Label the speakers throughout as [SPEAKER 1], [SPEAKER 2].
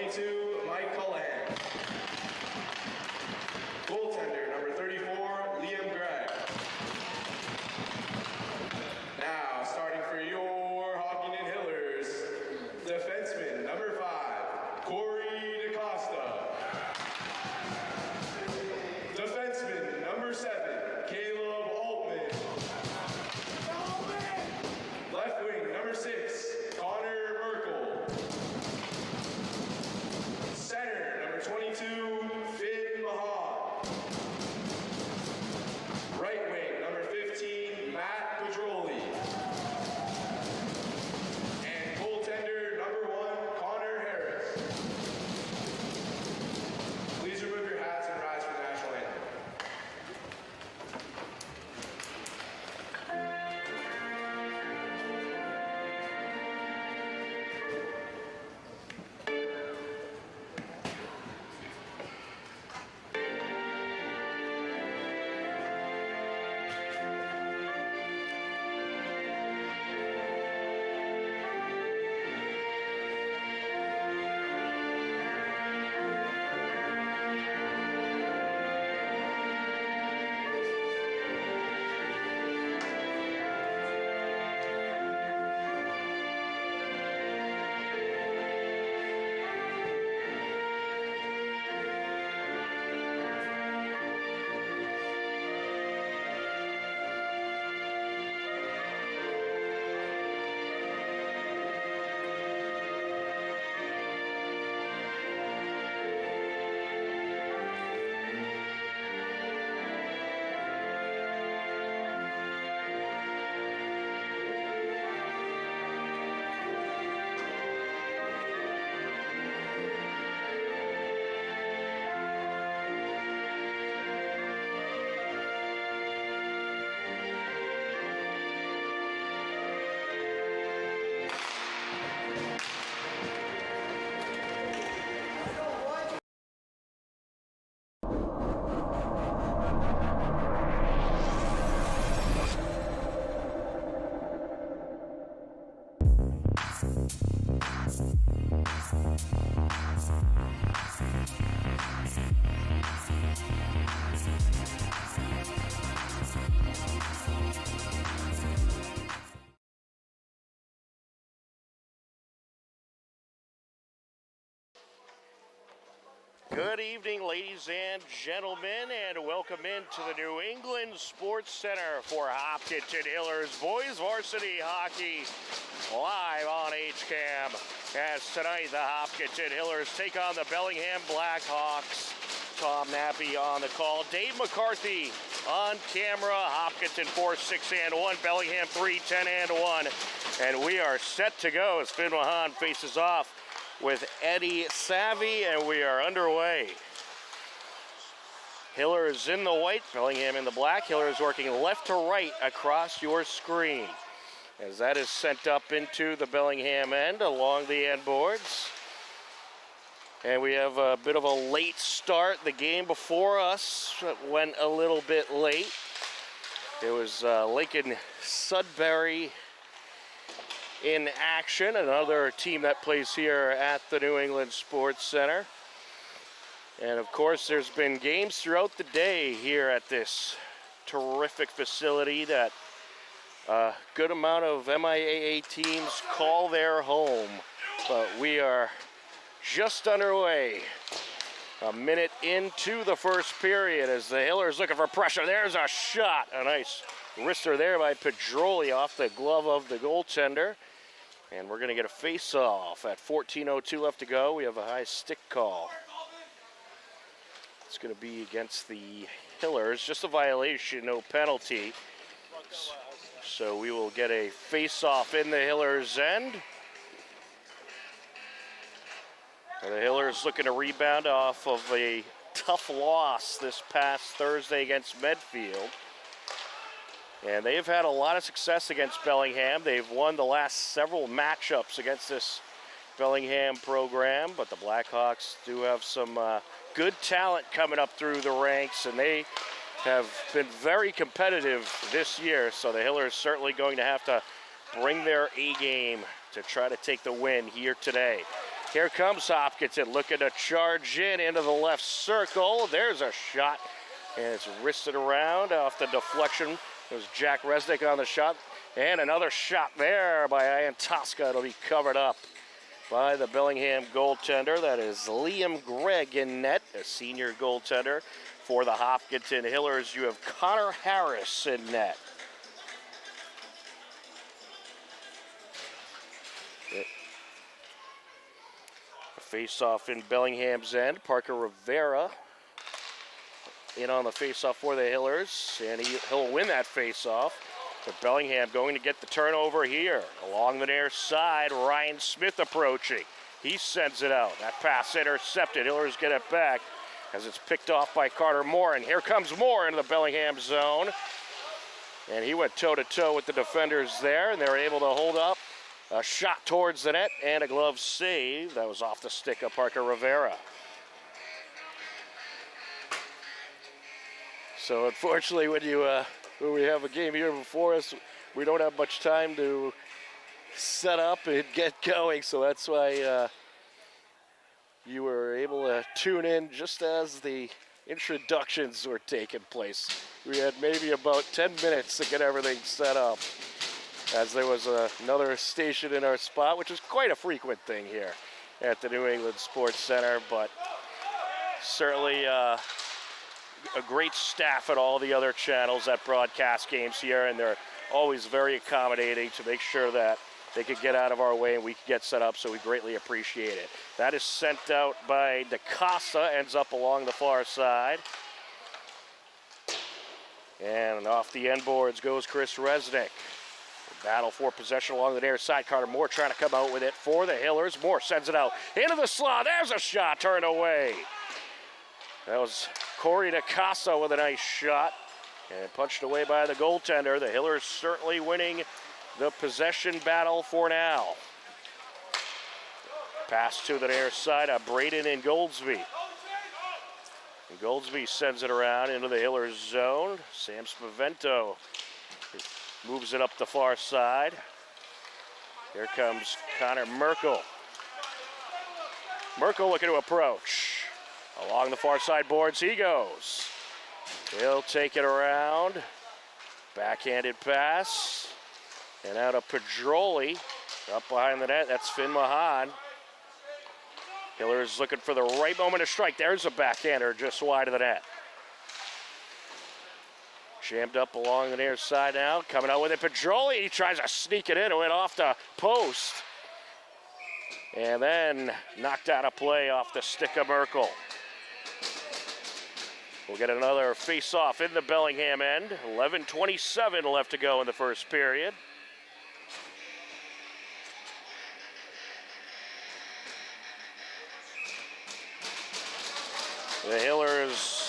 [SPEAKER 1] 22, Mike Cullen. Goaltender, number 34, Liam Gregg. Now, starting for your Hawkinton Hillers, defenseman, number 5, Corey DaCosta. Defenseman, number 7, Caleb Altman. Left wing, number 6, Connor Merkel. Center, number 22, Finn Mahan. Right wing, number 15, Matt Pedroli. And goaltender, number 1, Connor Harris. Please remove your hats and rise for the national anthem.
[SPEAKER 2] Good evening, ladies and gentlemen, and welcome into the New England Sports Center for Hopkinton Hillers Boys Varsity Hockey live on HCAM. As tonight, the Hopkinton Hillers take on the Bellingham Blackhawks. Tom Nappy on the call. Dave McCarthy on camera. Hopkinton 4-6-1, Bellingham 3-10-1. And we are set to go as Finn Mahan faces off with Eddie Savvy, and we are underway. Hillers in the white, Bellingham in the black. Hillers working left to right across your screen as that is sent up into the Bellingham end along the end boards. And we have a bit of a late start. The game before us went a little bit late. It was Lincoln Sudbury in action, another team that plays here at the New England Sports Center. And of course, there's been games throughout the day here at this terrific facility that a good amount of MIAA teams call their home. But we are just underway. A minute into the first period as the Hillers looking for pressure. There's a shot. A nice wrister there by Pedroli off the glove of the goaltender. And we're going to get a face-off at 14:02 left to go. We have a high stick call. It's going to be against the Hillers. Just a violation, no penalty. So we will get a face-off in the Hillers' end. And the Hillers looking to rebound off of a tough loss this past Thursday against Medfield. And they've had a lot of success against Bellingham. They've won the last several matchups against this Bellingham program, but the Blackhawks do have some good talent coming up through the ranks, and they have been very competitive this year, so the Hillers certainly going to have to bring their A game to try to take the win here today. Here comes Hopkinton looking to charge in into the left circle. There's a shot, and it's wristed around off the deflection. It was Jack Resnick on the shot, and another shot there by Ian Tosca. It'll be covered up by the Bellingham goaltender. That is Liam Gregg in net, a senior goaltender. For the Hopkinton Hillers, you have Connor Harris in net. Face-off in Bellingham's end. Parker Rivera in on the face-off for the Hillers, and he'll win that face-off. But Bellingham going to get the turnover here. Along the near side, Ryan Smith approaching. He sends it out. That pass intercepted. Hillers get it back as it's picked off by Carter Moore. And here comes Moore into the Bellingham zone. And he went toe-to-toe with the defenders there, and they were able to hold up a shot towards the net and a glove save. That was off the stick of Parker Rivera. So unfortunately, when we have a game here before us, we don't have much time to set up and get going. So that's why you were able to tune in just as the introductions were taking place. We had maybe about 10 minutes to get everything set up, as there was another station in our spot, which is quite a frequent thing here at the New England Sports Center, but certainly a great staff at all the other channels that broadcast games here, and they're always very accommodating to make sure that they could get out of our way and we could get set up, so we greatly appreciate it. That is sent out by DeCosta, ends up along the far side. And off the end boards goes Chris Resnick. Battle for possession along the near side. Carter Moore trying to come out with it for the Hillers. Moore sends it out into the slot. There's a shot turned away. That was Corey DeCosta with a nice shot and punched away by the goaltender. The Hillers certainly winning the possession battle for now. Pass to the near side of Braden and Goldsby. And Goldsby sends it around into the Hillers zone. Sam Spavento moves it up the far side. Here comes Connor Merkel. Merkel looking to approach. Along the far side boards he goes. He'll take it around. Backhanded pass. And out of Pedroli. Up behind the net, that's Finn Mahan. Hillers looking for the right moment to strike. There's a backhander just wide of the net. Jammed up along the near side now. Coming out with it, Pedroli. He tries to sneak it in. It went off the post. And then knocked out of play off the stick of Merkel. We'll get another face-off in the Bellingham end. 11:27 left to go in the first period. The Hillers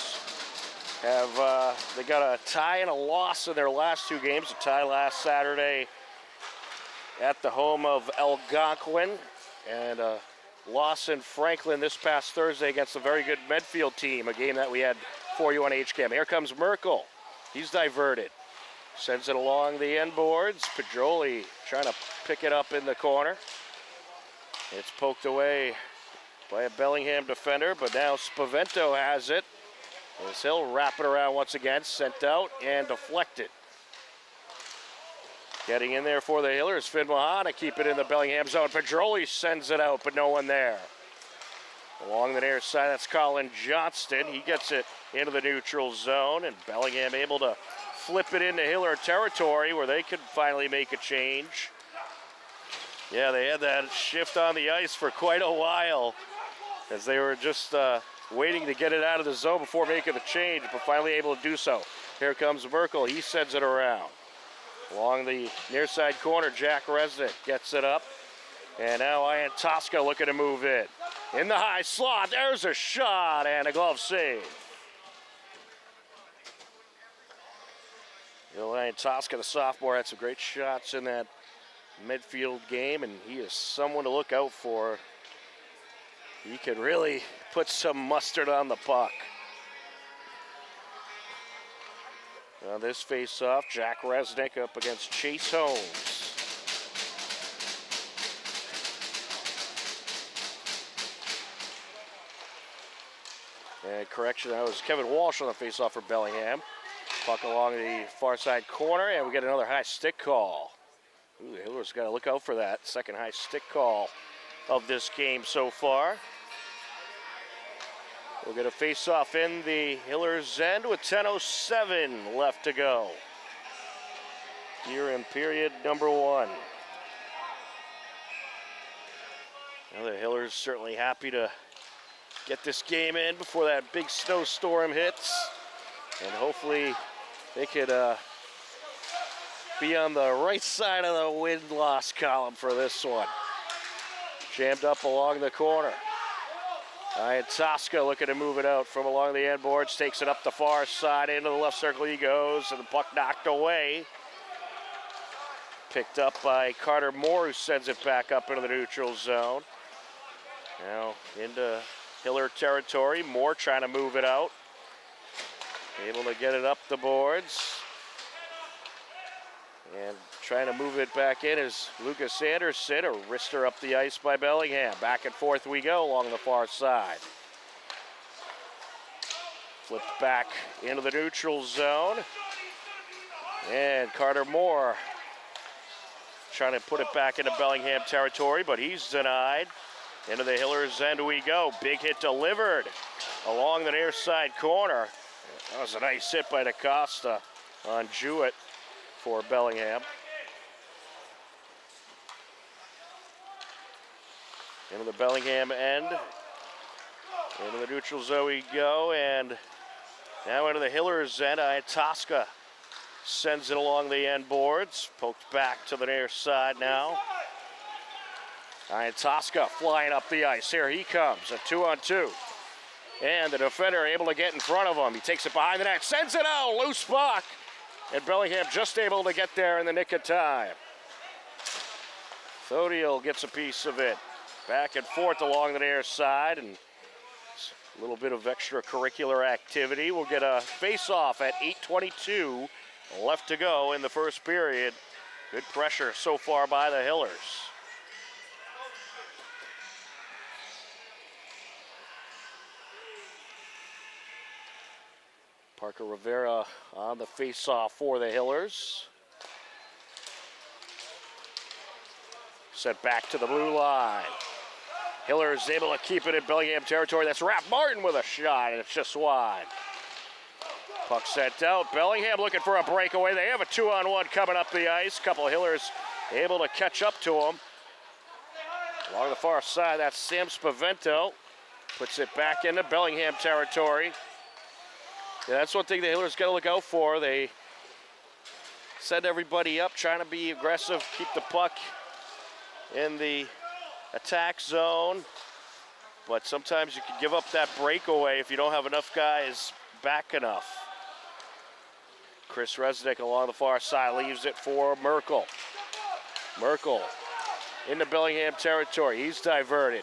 [SPEAKER 2] have they got a tie and a loss in their last two games. A tie last Saturday at the home of Algonquin, and a loss in Franklin this past Thursday against a very good Medfield team, a game that we had for you on HCAM. Here comes Merkel. He's diverted. Sends it along the end boards. Pedroli trying to pick it up in the corner. It's poked away by a Bellingham defender, but now Spavento has it. As he'll wrap it around once again, sent out and deflected. Getting in there for the Hillers, Finn Mahan to keep it in the Bellingham zone. Pedroli sends it out, but no one there. Along the near side, that's Colin Johnston. He gets it into the neutral zone, and Bellingham able to flip it into Hiller territory where they could finally make a change. Yeah, they had that shift on the ice for quite a while as they were just waiting to get it out of the zone before making the change, but finally able to do so. Here comes Merkel. He sends it around. Along the near side corner, Jack Resnick gets it up. And now Ian Tosca looking to move in. In the high slot, there's a shot and a glove save. Ian Tosca, the sophomore, had some great shots in that midfield game, and he is someone to look out for. He could really put some mustard on the puck. On this face-off, Jack Resnick up against Chase Holmes. And correction, that was Kevin Walsh on the faceoff for Bellingham. Puck along the far side corner, and we get another high stick call. Ooh, the Hillers got to look out for that. Second high stick call of this game so far. We'll get a face-off in the Hillers' end with 10:07 left to go here in period number 1. Now the Hillers certainly happy to get this game in before that big snowstorm hits, and hopefully they could be on the right side of the win-loss column for this one. Jammed up along the corner. Tosca looking to move it out from along the end boards, takes it up the far side, into the left circle he goes, and the puck knocked away. Picked up by Carter Moore, who sends it back up into the neutral zone. Now into Hiller territory, Moore trying to move it out. Able to get it up the boards. And trying to move it back in is Lucas Anderson, a wrister up the ice by Bellingham. Back and forth we go along the far side. Flipped back into the neutral zone. And Carter Moore trying to put it back into Bellingham territory, but he's denied. Into the Hillers' end we go. Big hit delivered along the near side corner. That was a nice hit by DaCosta on Jewett for Bellingham. Into the Bellingham end. Into the neutral zone we go, and now into the Hillers' end. Tosca sends it along the end boards. Poked back to the near side now. Tosca flying up the ice. Here he comes, a 2-on-2. And the defender able to get in front of him. He takes it behind the net, sends it out, loose puck. And Bellingham just able to get there in the nick of time. Thodiel gets a piece of it. Back and forth along the near side, and a little bit of extracurricular activity. We'll get a face-off at 8:22 left to go in the first period. Good pressure so far by the Hillers. Parker Rivera on the face-off for the Hillers. Sent back to the blue line. Hillers able to keep it in Bellingham territory. That's Raph Martin with a shot, and it's just wide. Puck sent out. Bellingham looking for a breakaway. They have a 2-on-1 coming up the ice. Couple of Hillers able to catch up to him. Along the far side, that's Sam Spavento. Puts it back into Bellingham territory. Yeah, that's one thing the Hillers got to look out for. They send everybody up, trying to be aggressive, keep the puck in the attack zone. But sometimes you can give up that breakaway if you don't have enough guys back enough. Chris Resnick along the far side leaves it for Merkel. Merkel into Bellingham territory. He's diverted.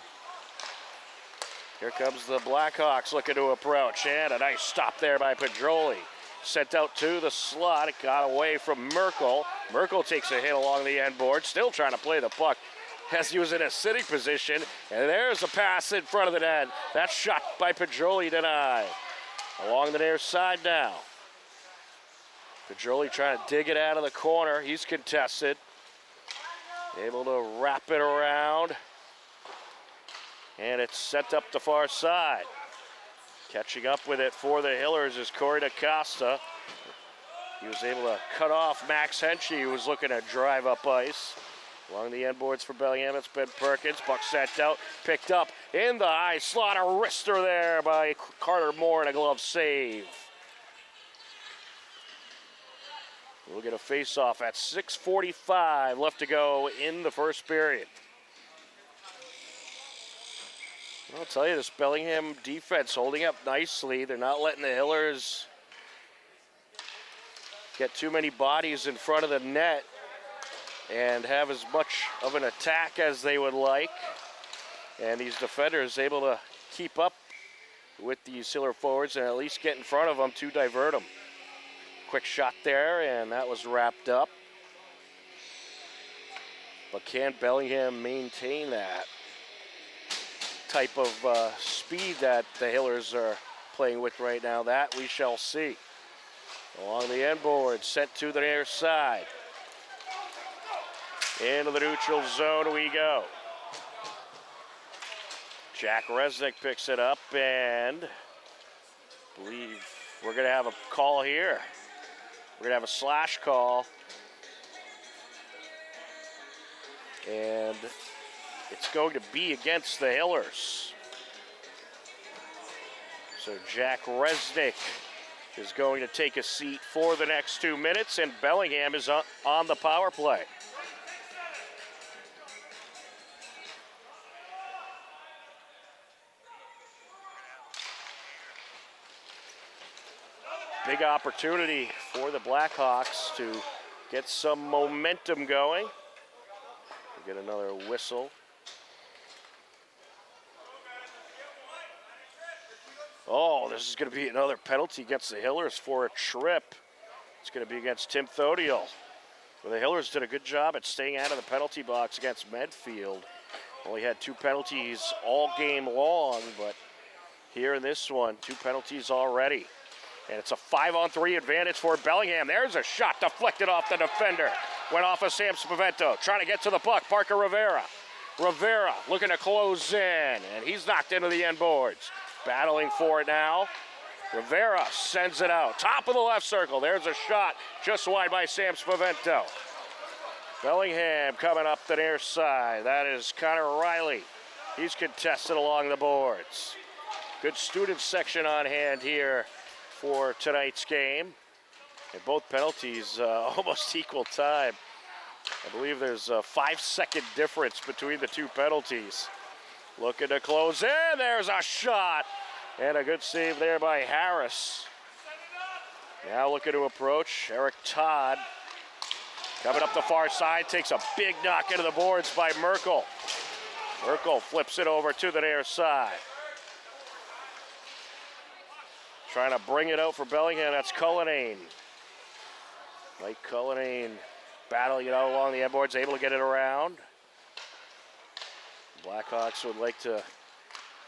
[SPEAKER 2] Here comes the Blackhawks looking to approach, and a nice stop there by Pedroli. Sent out to the slot. It got away from Merkel. Merkel takes a hit along the end board, still trying to play the puck as he was in a sitting position. And there's a pass in front of the net. That shot by Pedroli denied. Along the near side now. Pedroli trying to dig it out of the corner. He's contested. Able to wrap it around. And it's sent up the far side. Catching up with it for the Hillers is Corey DaCosta. He was able to cut off Max Henchy, who was looking to drive up ice. Along the end boards for Bellingham, it's Ben Perkins. Puck sent out, picked up in the high slot. A wrister there by Carter Moore and a glove save. We'll get a face-off at 6:45 left to go in the first period. I'll tell you, this Bellingham defense holding up nicely. They're not letting the Hillers get too many bodies in front of the net and have as much of an attack as they would like. And these defenders able to keep up with these Hiller forwards and at least get in front of them to divert them. Quick shot there, and that was wrapped up. But can Bellingham maintain that type of speed that the Hillers are playing with right now. That we shall see. Along the end board, sent to the near side. Into the neutral zone we go. Jack Resnick picks it up, and I believe we're going to have a call here. We're going to have a slash call. And it's going to be against the Hillers. So Jack Resnick is going to take a seat for the next 2 minutes, and Bellingham is on the power play. Big opportunity for the Blackhawks to get some momentum going. We get another whistle. Oh, this is going to be another penalty against the Hillers for a trip. It's going to be against Tim Thodiel. Well, the Hillers did a good job at staying out of the penalty box against Medfield. Only had 2 penalties all game long, but here in this one, 2 penalties already. And it's a 5-on-3 advantage for Bellingham. There's a shot deflected off the defender. Went off of Sam Spavento. Trying to get to the puck. Parker Rivera. Rivera looking to close in. And he's knocked into the end boards. Battling for it now. Rivera sends it out. Top of the left circle. There's a shot just wide by Sam Spavento. Bellingham coming up the near side. That is Connor Riley. He's contested along the boards. Good student section on hand here for tonight's game. And both penalties almost equal time. I believe there's a 5-second difference between the 2 penalties. Looking to close in. There's a shot. And a good save there by Harris. Now looking to approach. Eric Todd coming up the far side. Takes a big knock into the boards by Merkel. Merkel flips it over to the near side. Trying to bring it out for Bellingham. That's Cullinane. Mike Cullinane battling it out along the end boards, able to get it around. Blackhawks would like to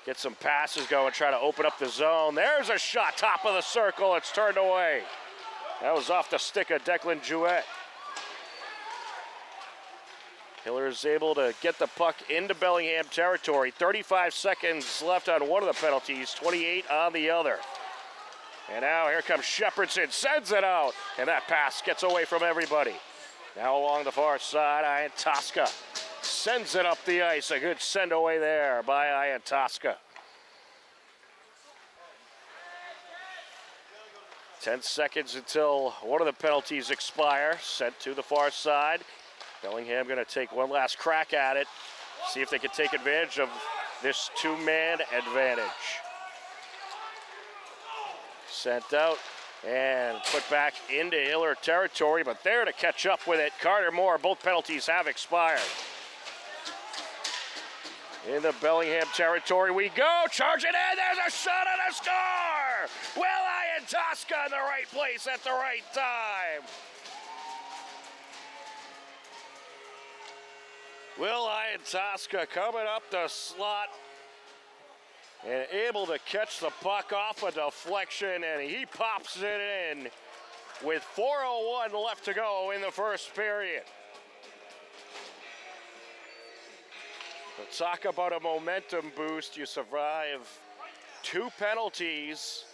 [SPEAKER 2] get some passes going, try to open up the zone. There's a shot, top of the circle. It's turned away. That was off the stick of Declan Jouet. Hiller is able to get the puck into Bellingham territory. 35 seconds left on one of the penalties, 28 on the other. And now here comes Shepherdson, sends it out, and that pass gets away from everybody. Now along the far side, Ian Tosca sends it up the ice. A good send away there by Ian Tosca. 10 seconds until one of the penalties expire. Sent to the far side. Bellingham going to take one last crack at it. See if they can take advantage of this 2-man advantage. Sent out and put back into Hiller territory, but there to catch up with it, Carter Moore. Both penalties have expired. In the Bellingham territory we go, charging in, there's a shot and a score! Will Ian Tosca in the right place at the right time. Will Ian Tosca coming up the slot and able to catch the puck off a deflection, and he pops it in with 4:01 left to go in the first period. But talk about a momentum boost. You survive 2 penalties,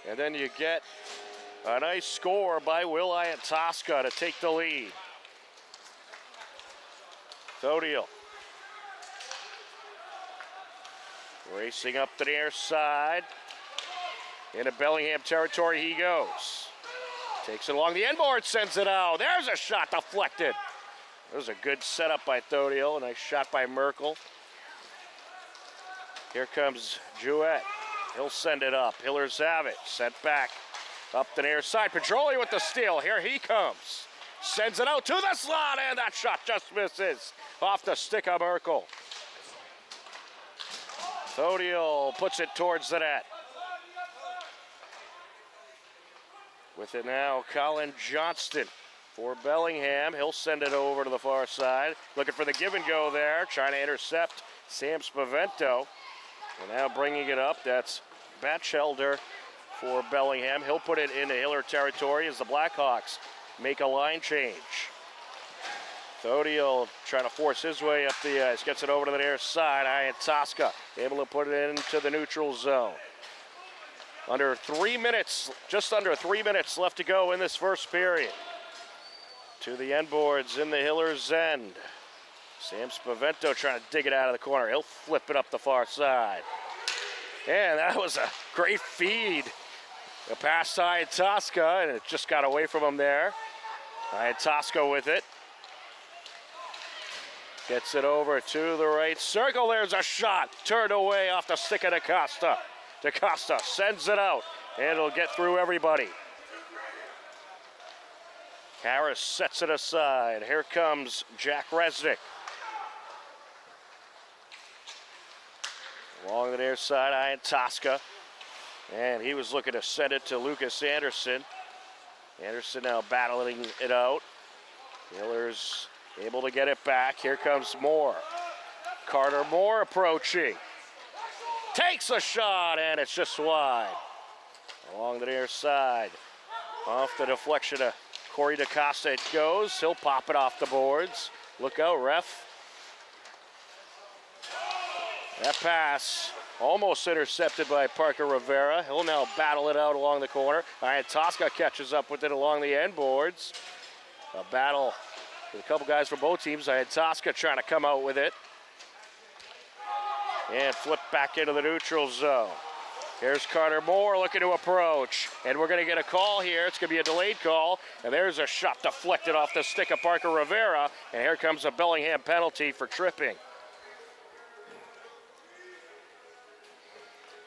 [SPEAKER 2] and then you get a nice score by Will Ian Tosca to take the lead. Thodiel racing up the near side. Into Bellingham territory he goes. Takes it along the end board, sends it out. There's a shot deflected. That was a good setup by Thodiel. A nice shot by Merkel. Here comes Jouet. He'll send it up. Hillers have it. Sent back up the near side. Pedroli with the steal. Here he comes. Sends it out to the slot, and that shot just misses off the stick of Merkel. Thodiel puts it towards the net. With it now, Colin Johnston for Bellingham. He'll send it over to the far side. Looking for the give and go there. Trying to intercept Sam Spavento. And now bringing it up, that's Batchelder for Bellingham. He'll put it into Hiller territory as the Blackhawks make a line change. Thodiel trying to force his way up the ice. Gets it over to the near side. Tosca able to put it into the neutral zone. Under 3 minutes, just under 3 minutes left to go in this first period. To the end boards in the Hiller's end. Sam Spavento trying to dig it out of the corner. He'll flip it up the far side. And that was a great feed. A pass to Tosca, and it just got away from him there. Tosca with it. Gets it over to the right circle. There's a shot. Turned away off the stick of DaCosta. DaCosta sends it out, and it'll get through everybody. Harris sets it aside. Here comes Jack Resnick. Along the near side, Tosca. And he was looking to send it to Lucas Anderson. Anderson now battling it out. Hiller's able to get it back. Here comes Moore. Carter Moore approaching. Takes a shot, and it's just wide. Along the near side. Off the deflection of Corey DaCosta it goes. He'll pop it off the boards. Look out, ref. That pass almost intercepted by Parker Rivera. He'll now battle it out along the corner. Tosca catches up with it along the end boards. A battle with a couple guys from both teams. Tosca trying to come out with it. And flip back into the neutral zone. Here's Carter Moore looking to approach. And we're going to get a call here. It's going to be a delayed call. And there's a shot deflected off the stick of Parker Rivera. And here comes a Bellingham penalty for tripping.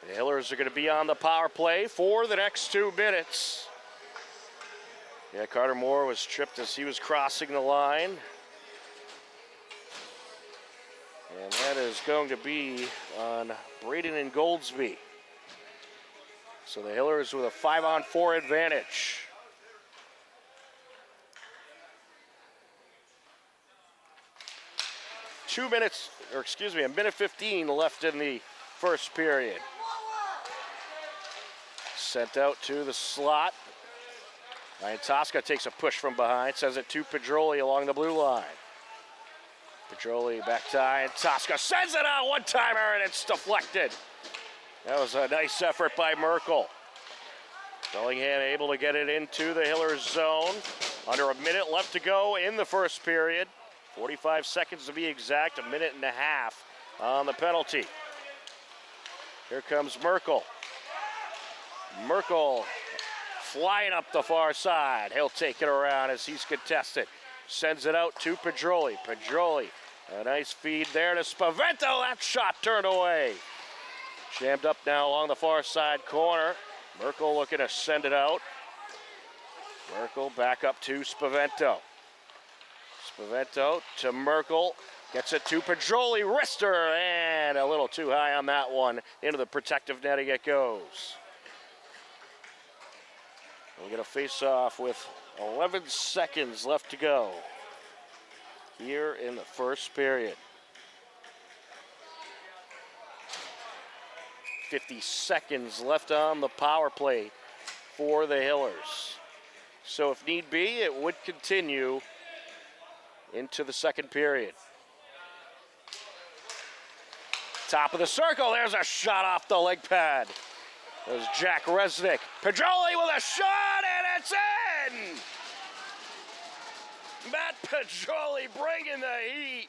[SPEAKER 2] The Hillers are going to be on the power play for the next 2 minutes. Yeah, Carter Moore was tripped as he was crossing the line. And that is going to be on Braden and Goldsby. So the Hillers with a 5-on-4 advantage. A minute 15 left in the first period. Sent out to the slot. Tosca takes a push from behind, sends it to Pedroli along the blue line. Pedroli back to Tosca, sends it out, one-timer, and it's deflected. That was a nice effort by Merkel. Bellingham able to get it into the Hillers zone. Under a minute left to go in the first period. 45 seconds to be exact, a minute and a half on the penalty. Here comes Merkel. Merkel flying up the far side. He'll take it around as he's contested. Sends it out to Pedroli. Pedroli, a nice feed there to Spavento. That shot turned away. Jammed up now along the far side corner. Merkel looking to send it out. Merkel back up to Spavento. Spavento to Merkel. Gets it to Pedroli. Wrister, and a little too high on that one. Into the protective netting it goes. We'll get a face-off with 11 seconds left to go here in the first period. 50 seconds left on the power play for the Hillers. So if need be, it would continue into the second period. Top of the circle, there's a shot off the leg pad. There's Jack Resnick. Pedroli with a shot, and it's in! Matt Pedroli bringing the heat.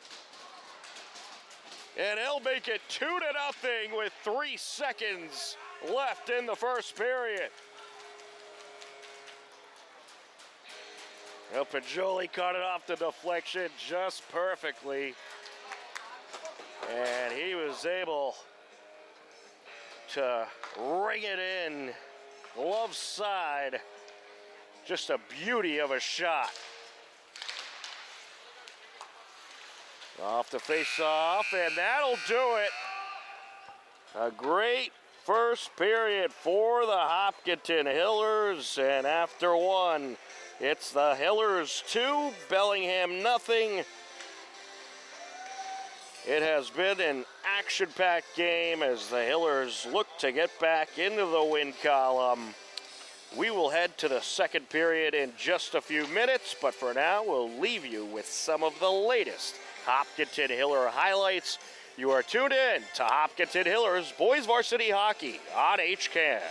[SPEAKER 2] And he'll make it 2-0 with 3 seconds left in the first period. Well, Pedroli caught it off the deflection just perfectly. And he was able to ring it in, glove side. Just a beauty of a shot. Off the face-off, and that'll do it. A great first period for the Hopkinton Hillers, and after one, it's the Hillers 2, Bellingham nothing. It has been an action-packed game as the Hillers look to get back into the win column. We will head to the second period in just a few minutes, but for now, we'll leave you with some of the latest Hopkinton Hiller highlights. You are tuned in to Hopkinton Hillers Boys Varsity Hockey on HCAM.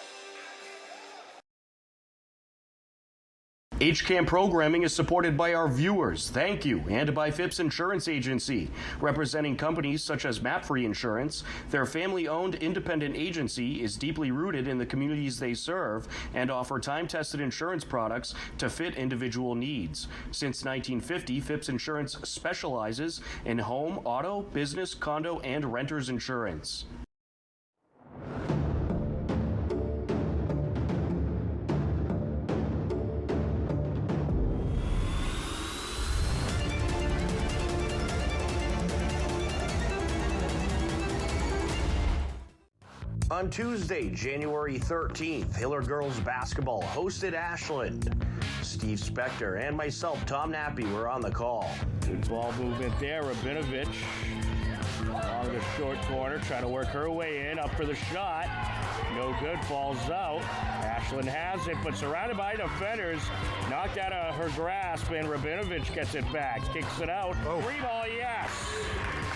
[SPEAKER 2] HCAM programming is supported by our viewers, thank you, and by Phipps Insurance Agency, representing companies such as MapFree Insurance. Their family-owned independent agency is deeply rooted in the communities they serve and offer time-tested insurance products to fit individual needs. Since 1950, Phipps Insurance specializes in home, auto, business, condo, and renters insurance. On Tuesday, January 13th, Hiller girls basketball hosted Ashland. Steve Spector and myself, Tom Nappy, were on the call.
[SPEAKER 3] Good ball movement there. Rabinovich along the short corner, trying to work her way in, up for the shot. No good, falls out. Ashland has it, but surrounded by defenders, knocked out of her grasp, and Rabinovich gets it back, kicks it out.
[SPEAKER 4] Oh.
[SPEAKER 3] Free ball, yes.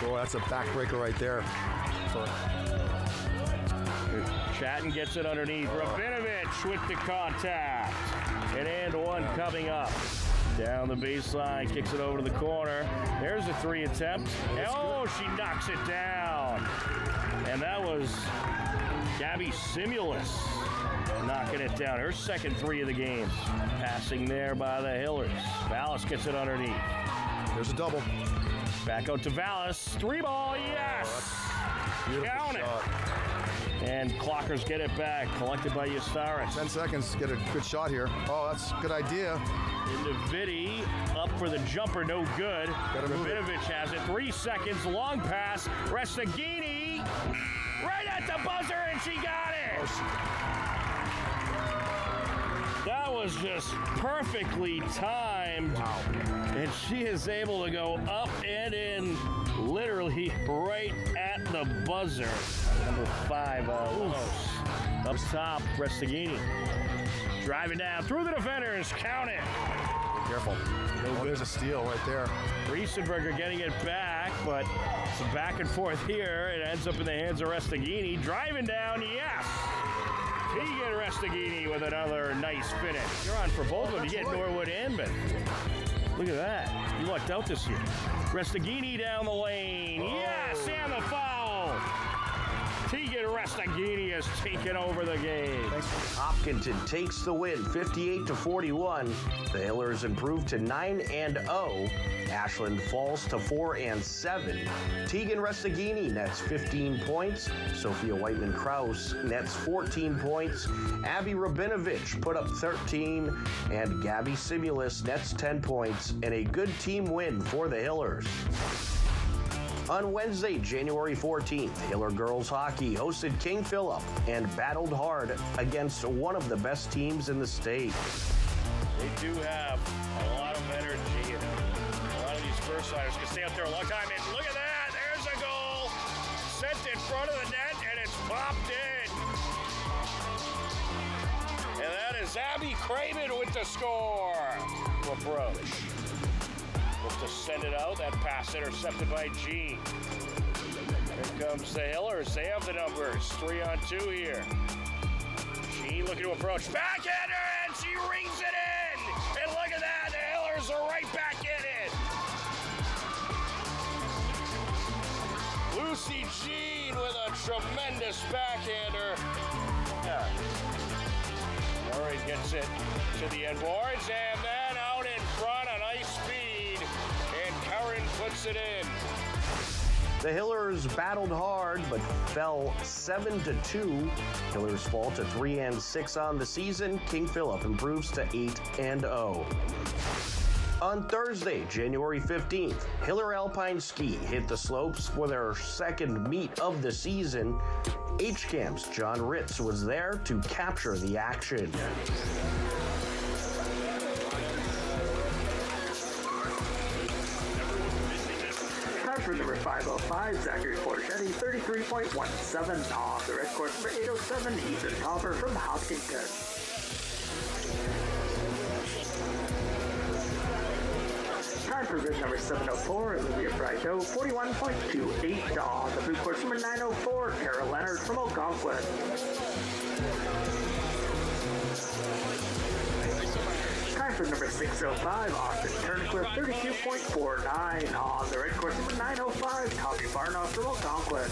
[SPEAKER 4] Oh, that's a backbreaker right there.
[SPEAKER 3] Chatton gets it underneath. Rabinovich with the contact. And one coming up. Down the baseline, kicks it over to the corner. There's a three attempt. Oh, she knocks it down. And that was Gabby Simulus knocking it down. Her second three of the game. Passing there by the Hillers. Vallis gets it underneath.
[SPEAKER 4] There's a double.
[SPEAKER 3] Back out to Vallis. Three ball, yes. Count it. And Clockers get it back, collected by Yastaris.
[SPEAKER 4] 10 seconds, get a good shot here. Oh, that's a good idea.
[SPEAKER 3] Into Vitti, up for the jumper, no good. Rabinovich has it, 3 seconds, long pass. Restaghini, right at the buzzer, and she got it. That was just perfectly timed.
[SPEAKER 4] Wow.
[SPEAKER 3] And she is able to go up and in, literally right at the buzzer. Number 5, up top, Restaghini. Driving down through the defenders, count it.
[SPEAKER 4] Careful. No, there's a steal right there.
[SPEAKER 3] Riesenberger getting it back, but some back and forth here. It ends up in the hands of Restaghini. Driving down, yes. Tegan Restaghini with another nice finish. You're on for both of them. You get Norwood and but look at that. He lucked out this year. Restaghini down the lane. Yes, and the foul. Tegan Restaghini has taken over the game.
[SPEAKER 2] Hopkinton takes the win, 58-41. The Hillers improve to 9-0. Ashland falls to 4-7. Tegan Restaghini nets 15 points. Sophia Whiteman-Kraus nets 14 points. Abby Rabinovich put up 13. And Gabby Simulus nets 10 points in a good team win for the Hillers. On Wednesday, January 14th, Hiller girls hockey hosted King Philip and battled hard against one of the best teams in the state.
[SPEAKER 3] They do have a lot of energy, and a lot of these first-liners can stay out there a long time. And look at that, there's a goal. Sent in front of the net, and it's popped in. And that is Abby Craven with the score. Approach. Look to send it out. That pass intercepted by Jean. Here comes the Hillers. They have the numbers. 3-on-2 here. Jean looking to approach. Backhander, and she rings it in. And look at that. The Hillers are right back in it. Lucy Jean with a tremendous backhander. Yeah. Murray gets it to the end boards, and then out in front, a nice speed. And Curran puts it in.
[SPEAKER 2] The Hillers battled hard, but fell 7-2. Hillers fall to 3-6 on the season. King Philip improves to 8-0. On Thursday, January 15th, Hiller Alpine Ski hit the slopes for their second meet of the season. HCAM's John Ritz was there to capture the action.
[SPEAKER 5] Hartford number 5. 5:05, Zachary Forgetti, 33.17 on the red course. Number 807, Ethan Topper from Hopkinton. Time for bid number 704, Olivia Brideau, 41.28 on the blue course. Number 904, Carol Leonard from Algonquin. Time for number 605, Austin Turnquist, 32.49 on the red course. Number 905, Tommy Barnoff from Algonquin.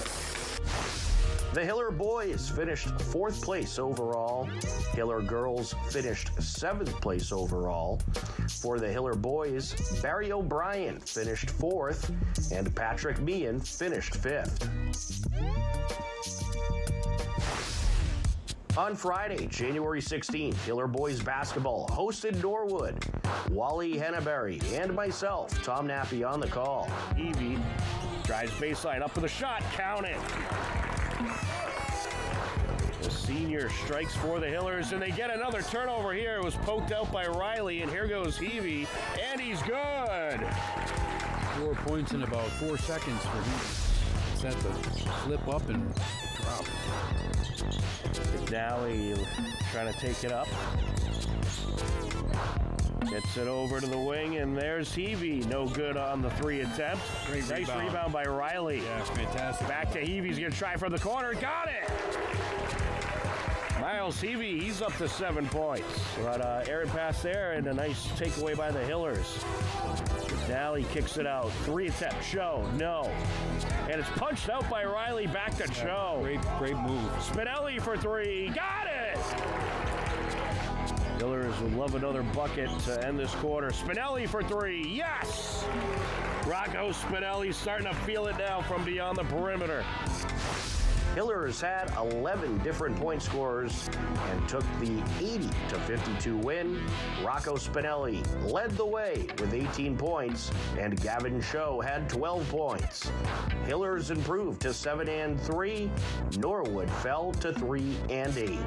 [SPEAKER 2] The Hiller boys finished 4th place overall. Hiller girls finished 7th place overall. For the Hiller boys, Barry O'Brien finished 4th, and Patrick Meehan finished 5th. On Friday, January 16th, Hiller boys basketball hosted Norwood. Wally Henneberry and myself, Tom Nappy, on the call.
[SPEAKER 3] Evie drives baseline up for the shot. Count it. The senior strikes for the Hillers, and they get another turnover here. It was poked out by Riley, and here goes Heavey, and he's good.
[SPEAKER 6] 4 points in about 4 seconds for him. Set to flip up and drop.
[SPEAKER 3] Dally trying to take it up. Gets it over to the wing, and there's Heavey. No good on the 3 attempt. Nice rebound by Riley.
[SPEAKER 6] Yeah, fantastic.
[SPEAKER 3] Back to Heavey. He's going to try from the corner. Got it! Miles Heavey, he's up to 7 points. But Aaron pass there, and a nice takeaway by the Hillers. Dally kicks it out. 3 attempt. Cho, no. And it's punched out by Riley. Back to Cho.
[SPEAKER 6] Great move.
[SPEAKER 3] Spinelli for 3. Got it! Hillers would love another bucket to end this quarter. Spinelli for 3. Yes! Rocco Spinelli starting to feel it now from beyond the perimeter.
[SPEAKER 2] Hillers had 11 different point scorers and took the 80-52 win. Rocco Spinelli led the way with 18 points, and Gavin Cho had 12 points. Hillers improved to 7-3. Norwood fell to 3-8.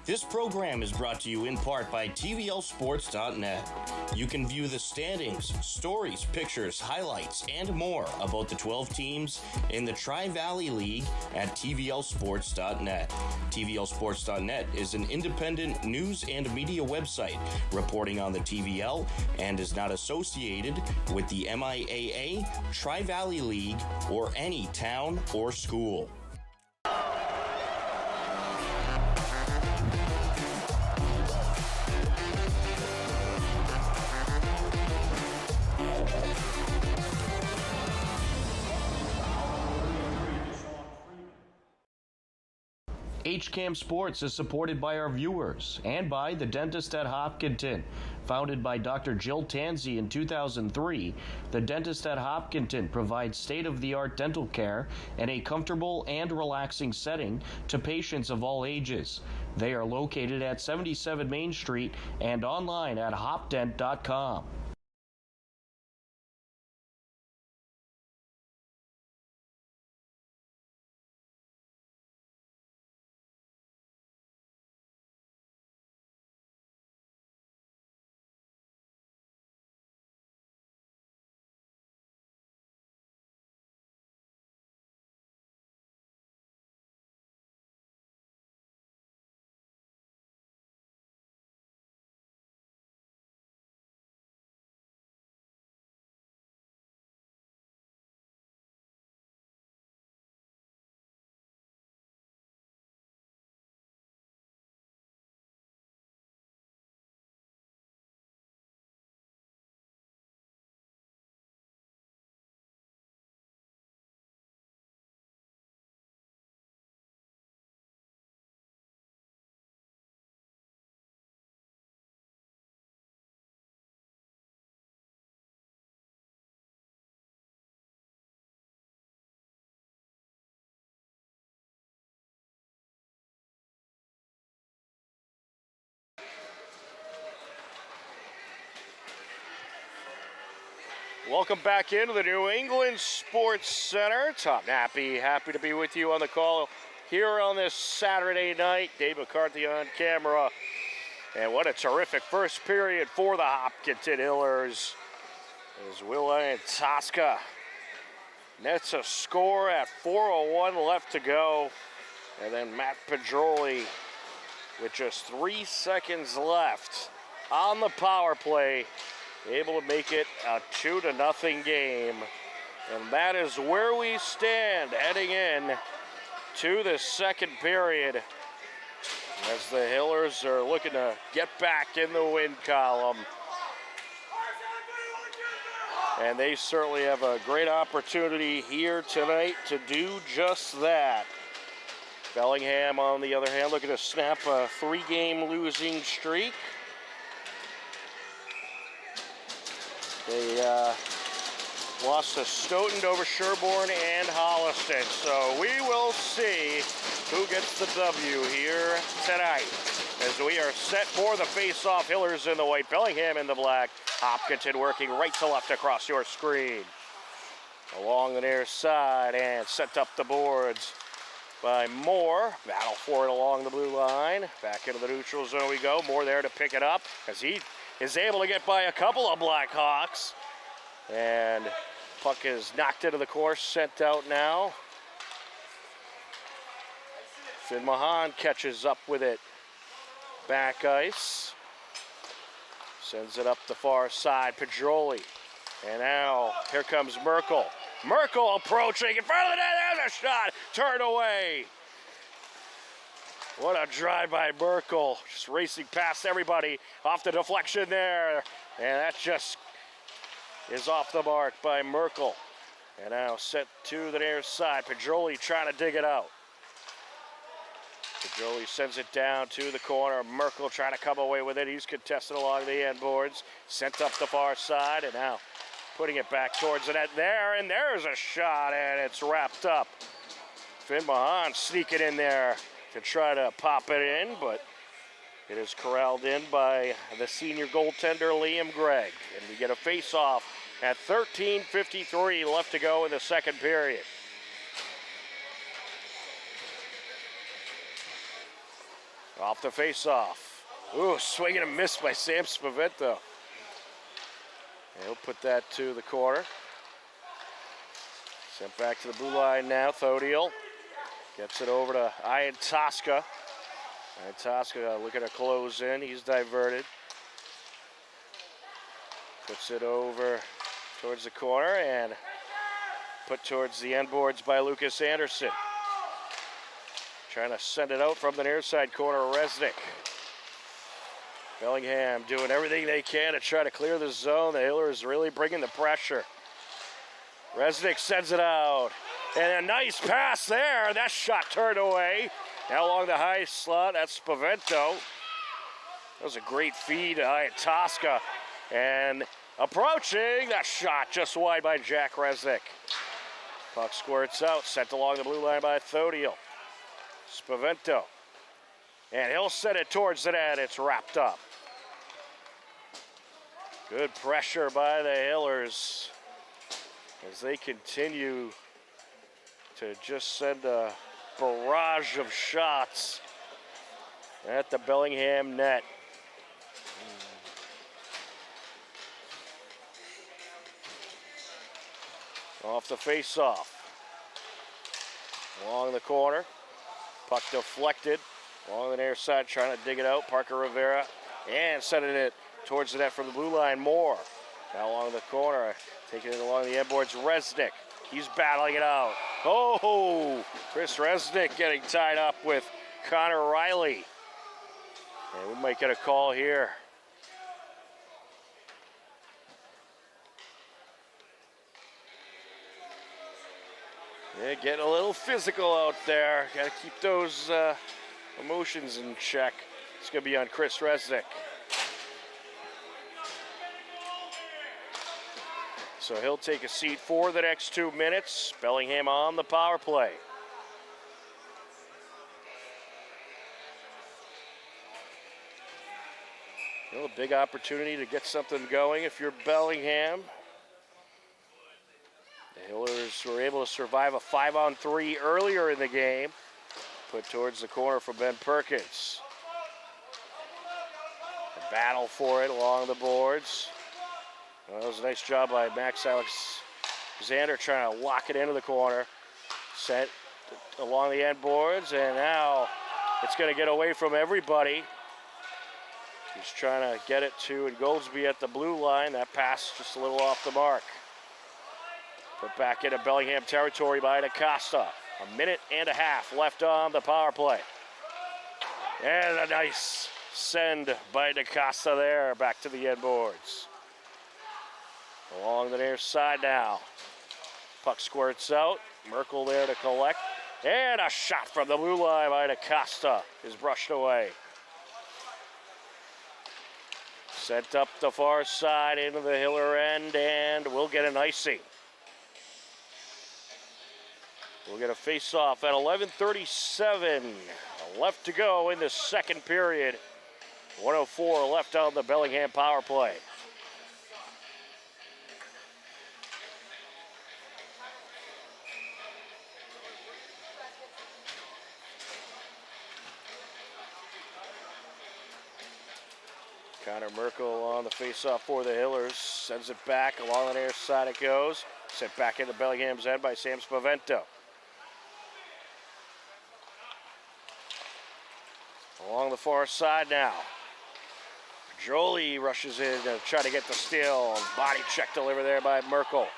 [SPEAKER 2] This program is brought to you in part by TVLSports.net. You can view the standings, stories, pictures, highlights, and more about the 12 teams in the Tri-Valley League at TVLSports.net. TVLSports.net is an independent news and media website reporting on the TVL and is not associated with the MIAA, Tri-Valley League, or any town or school. HCAM Sports is supported by our viewers and by the Dentist at Hopkinton. Founded by Dr. Jill Tansey in 2003, the Dentist at Hopkinton provides state-of-the-art dental care in a comfortable and relaxing setting to patients of all ages. They are located at 77 Main Street and online at hopdent.com. Welcome back into the New England Sports Center. Tom Nappy, happy to be with you on the call here on this Saturday night. Dave McCarthy on camera. And what a terrific first period for the Hopkinton Hillers. As Willa and Tosca nets a score at 4:01 left to go. And then Matt Pedroli with just 3 seconds left on the power play, able to make it a 2-0 game. And that is where we stand heading in to the second period, as the Hillers are looking to get back in the win column. And they certainly have a great opportunity here tonight to do just that. Bellingham, on the other hand, looking to snap a 3-game losing streak. They lost to Stoughton, Dover Sherborne, and Holliston. So we will see who gets the W here tonight, as we are set for the face-off. Hillers in the white, Bellingham in the black. Hopkinton working right to left across your screen. Along the near side and sent up the boards by Moore. Battle for it along the blue line. Back into the neutral zone we go. Moore there to pick it up, as he is able to get by a couple of Blackhawks. And puck is knocked into the course, sent out now. Finn Mahan catches up with it. Back ice. Sends it up the far side, Pedroli. And now, here comes Merkel. Merkel approaching in front of the net, there's a shot, turned away. What a drive by Merkel, just racing past everybody, off the deflection there. And that just is off the mark by Merkel. And now set to the near side, Pedroli trying to dig it out. Pedroli sends it down to the corner. Merkel trying to come away with it. He's contested along the end boards. Sent up the far side, and now putting it back towards the net there. And there's a shot, and it's wrapped up. Finn Mahan sneaking in there to try to pop it in, but it is corralled in by the senior goaltender, Liam Gregg. And we get a face-off at 13:53 left to go in the second period. Off the face-off. Ooh, swing and a miss by Sam Spavento. And he'll put that to the corner. Sent back to the blue line now. Thodiel gets it over to Ian Tosca. Ian Tosca looking to close in. He's diverted. Puts it over towards the corner and put towards the end boards by Lucas Anderson. Trying to send it out from the near side corner, Resnick. Bellingham doing everything they can to try to clear the zone. The Hillers really bringing the pressure. Resnick sends it out. And a nice pass there. That shot turned away. Now along the high slot, that's Spavento. That was a great feed to Tosca. And approaching, that shot just wide by Jack Resnick. Puck squirts out, sent along the blue line by Thodiel. Spavento. And he'll set it towards the net. It's wrapped up. Good pressure by the Hillers as they continue to just send a barrage of shots at the Bellingham net. Off the face-off. Along the corner. Puck deflected. Along the near side, trying to dig it out. Parker Rivera. And sending it towards the net from the blue line. Moore. Now along the corner. Taking it along the end boards. Resnick. He's battling it out. Oh! Chris Resnick getting tied up with Connor Riley. And we might get a call here. Yeah, getting a little physical out there. Got to keep those emotions in check. It's going to be on Chris Resnick. So he'll take a seat for the next 2 minutes. Bellingham on the power play. A big opportunity to get something going if you're Bellingham. The Hillers were able to survive a 5-on-3 earlier in the game. Put towards the corner for Ben Perkins. A battle for it along the boards. Well, that was a nice job by Max Alexander trying to lock it into the corner. Sent along the end boards, and now it's going to get away from everybody. He's trying to get it to Goldesby at the blue line. That pass just a little off the mark. Put back into Bellingham territory by DaCosta. 1.5 minutes left on the power play. And a nice send by DaCosta there, back to the end boards. Along the near side now. Puck squirts out. Merkel there to collect. And a shot from the blue line by DaCosta is brushed away. Sent up the far side into the Hiller end, and we'll get an icing. We'll get a face-off at 11:37 left to go in the second period. 1:04 left on the Bellingham power play. Connor Merkel on the face-off for the Hillers. Sends it back. Along the near side it goes. Sent back into Bellingham's end by Sam Spavento. Along the far side now. Jolie rushes in to try to get the steal. Body check delivered there by Merkel.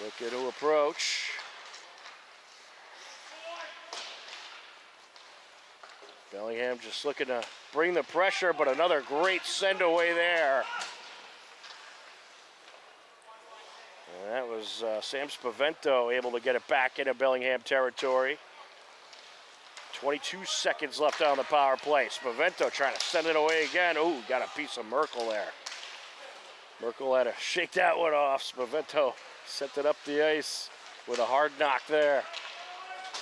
[SPEAKER 2] Looking to approach. Bellingham just looking to bring the pressure, but another great send away there. And that was Sam Spavento able to get it back into Bellingham territory. 22 seconds left on the power play. Spavento trying to send it away again. Ooh, got a piece of Merkel there. Merkel had to shake that one off. Spavento sent it up the ice with a hard knock there.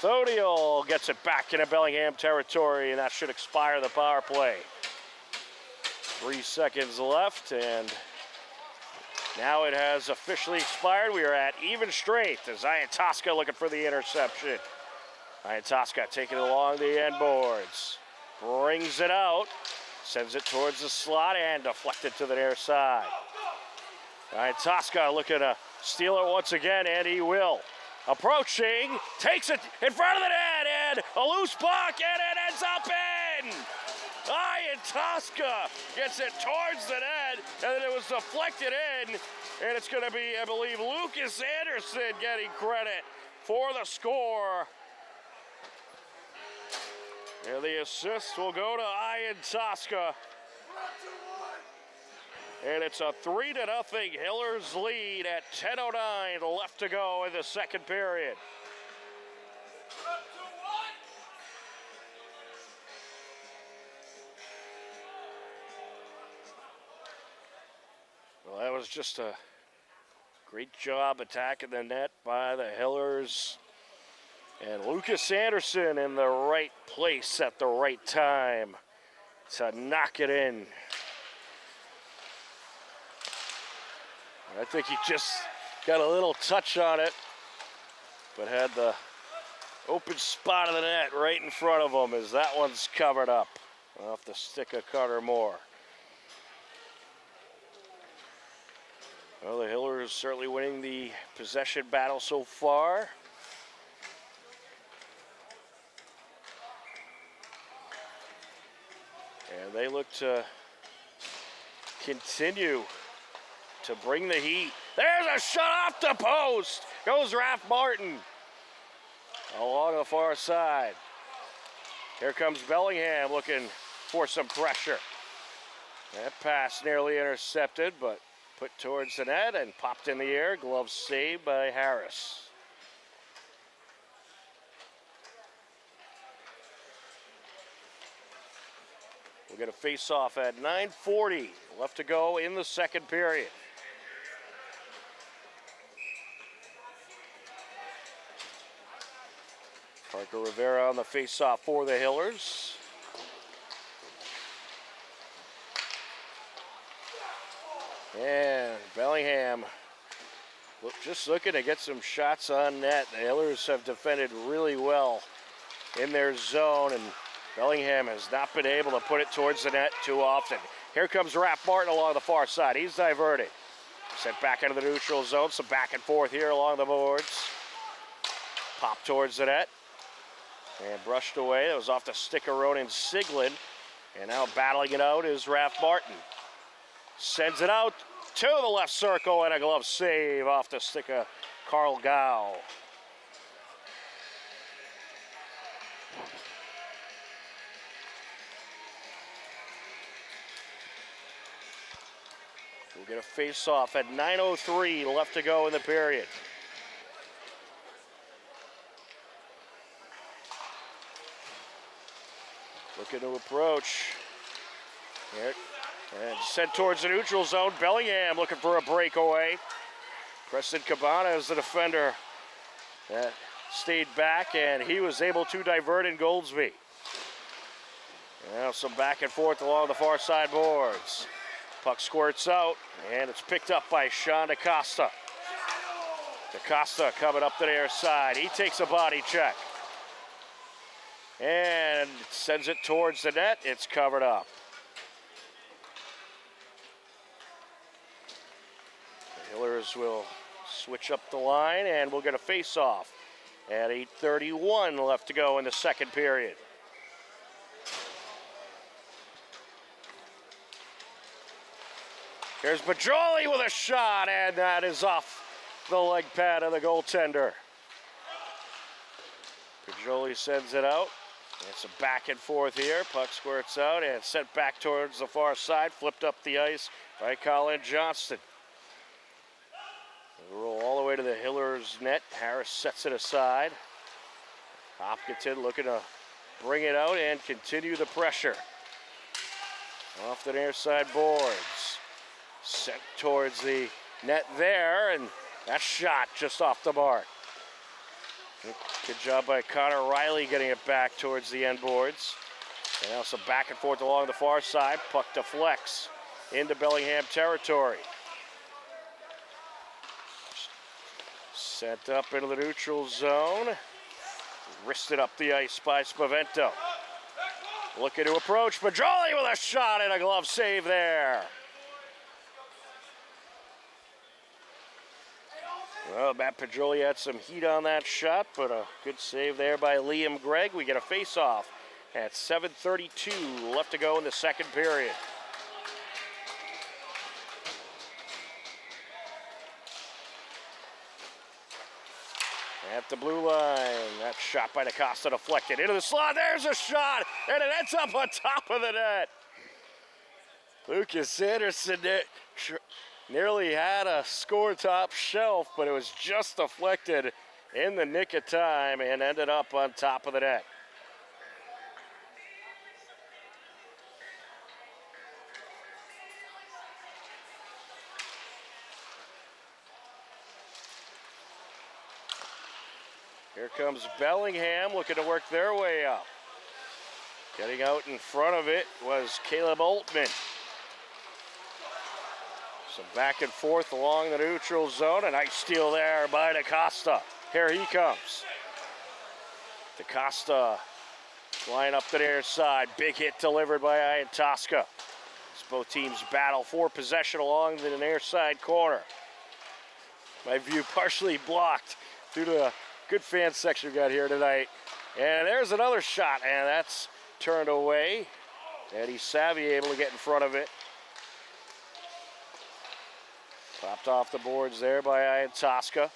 [SPEAKER 2] Thodiel gets it back into Bellingham territory, and that should expire the power play. 3 seconds left, and now it has officially expired. We are at even strength as Iantoska looking for the interception. Iantoska taking it along the end boards. Brings it out, sends it towards the slot, and deflected to the near side. Iantoska looking to steal it once again, and he will. Approaching, takes it in front of the net, and a loose puck, and it ends up in! Iantoska gets it towards the net, and then it was deflected in, and it's going to be, I believe, Lucas Anderson getting credit for the score. And the assist will go to Iantoska. And it's a 3-0 Hillers lead at 10:09 left to go in the second period. Well, that was just a great job attacking the net by the Hillers. And Lucas Anderson in the right place at the right time to knock it in. I think he just got a little touch on it, but had the open spot of the net right in front of him as that one's covered up off the stick of Carter Moore. Well, the Hillers certainly winning the possession battle so far. And they look to continue to bring the heat. There's a shot off the post. Goes Raph Martin along the far side. Here comes Bellingham looking for some pressure. That pass nearly intercepted, but put towards the net and popped in the air. Glove saved by Harris. We'll get a face-off at 9:40 left to go in the second period. Parker Rivera on the face-off for the Hillers. And Bellingham just looking to get some shots on net. The Hillers have defended really well in their zone, and Bellingham has not been able to put it towards the net too often. Here comes Raph Martin along the far side. He's diverted. Sent back into the neutral zone. Some back and forth here along the boards. Pop towards the net. And brushed away. That was off the stick of Ronan Siglin. And now battling it out is Raph Martin. Sends it out to the left circle, and a glove save off the stick of Carl Gow. We'll get a face-off at 9:03 left to go in the period. Looking to approach. Here. And sent towards the neutral zone. Bellingham looking for a breakaway. Preston Cabana is the defender that stayed back, and he was able to divert in Goldsby. Now some back and forth along the far side boards. Puck squirts out, and it's picked up by Sean DaCosta. DaCosta coming up the near side. He takes a body check. And sends it towards the net. It's covered up. The Hillers will switch up the line, and we'll get a face-off at 8:31 left to go in the second period. Here's Bajoli with a shot, and that is off the leg pad of the goaltender. Bajoli sends it out. It's a back and forth here. Puck squirts out and sent back towards the far side. Flipped up the ice by Colin Johnston. They roll all the way to the Hillers net. Harris sets it aside. Hopkinton looking to bring it out and continue the pressure. Off the near side boards. Sent towards the net there, and that shot just off the mark. Good job by Connor Riley getting it back towards the end boards. And also back and forth along the far side. Puck deflects into Bellingham territory. Sent up into the neutral zone. Wristed up the ice by Spavento. Looking to approach. Bajoli with a shot and a glove save there. Well, Matt Pajoli had some heat on that shot, but a good save there by Liam Gregg. We get a face-off at 7:32 left to go in the second period. At the blue line, that shot by DaCosta deflected into the slot. There's a shot, and it ends up on top of the net. Lucas Anderson nearly had a score top shelf, but it was just deflected in the nick of time and ended up on top of the net. Here comes Bellingham looking to work their way up. Getting out in front of it was Caleb Altman. Some back and forth along the neutral zone. A nice steal there by DaCosta. Here he comes. DaCosta line up the near side. Big hit delivered by Ian Tosca. As both teams battle for possession along the near side corner. My view partially blocked due to the good fan section we got here tonight. And there's another shot, and that's turned away. Eddie Savvy able to get in front of it. Popped off the boards there by Ian Tosca.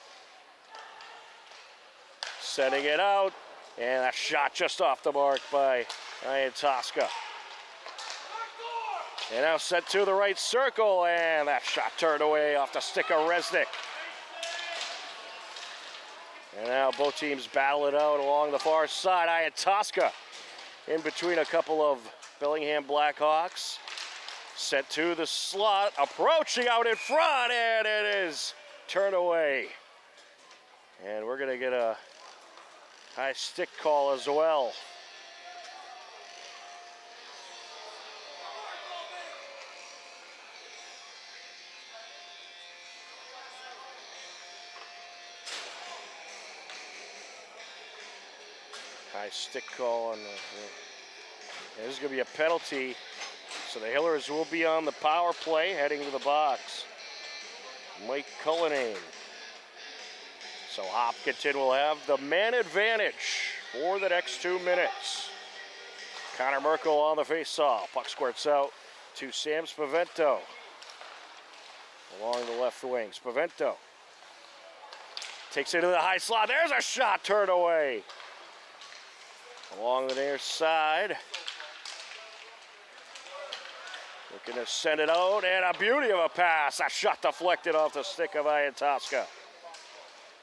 [SPEAKER 2] Setting it out, and that shot just off the mark by Ian Tosca. And now sent to the right circle, and that shot turned away off the stick of Resnick. And now both teams battle it out along the far side. Ian Tosca in between a couple of Bellingham Blackhawks. Sent to the slot, approaching out in front, and it is turned away. And we're going to get a high stick call as well. High stick call on the, this is going to be a penalty. So the Hillers will be on the power play, heading to the box. Mike Cullinane. So Hopkinton will have the man advantage for the next 2 minutes. Connor Merkel on the faceoff. Puck squirts out to Sam Spavento along the left wing. Spavento takes it to the high slot. There's a shot turned away. Along the near side. Looking to send it out, and a beauty of a pass. A shot deflected off the stick of Iantoska.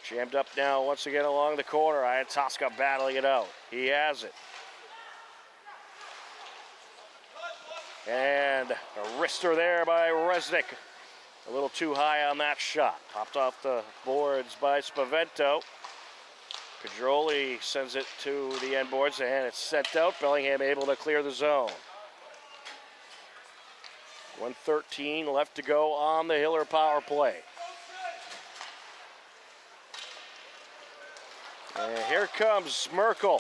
[SPEAKER 2] Jammed up now once again along the corner. Iantoska battling it out. He has it. And a wrister there by Resnick. A little too high on that shot. Popped off the boards by Spavento. Pedroli sends it to the end boards, and it's sent out. Bellingham able to clear the zone. 1:13 left to go on the Hiller power play. And here comes Merkel.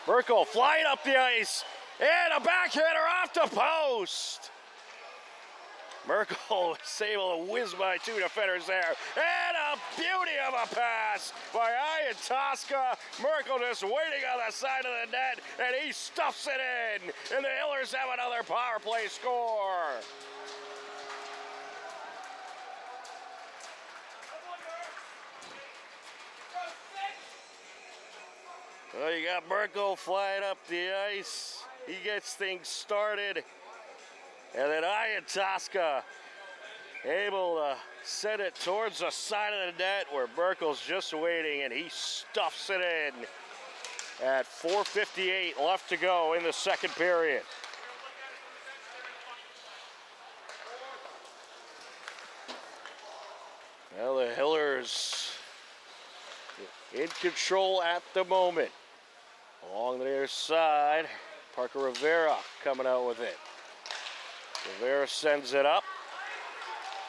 [SPEAKER 2] Merkel flying up the ice. And a backhander off the post. Merkel is able to whiz by 2 defenders there. And a beauty of a pass by Iantoska. Merkel just waiting on the side of the net, and he stuffs it in. And the Hillers have another power play score. Well, you got Merkel flying up the ice. He gets things started. And then Iantoska able to send it towards the side of the net where Merkel's just waiting, and he stuffs it in at 4:58 left to go in the second period. Well, the Hillers in control at the moment. Along the near side, Parker Rivera coming out with it. Rivera sends it up.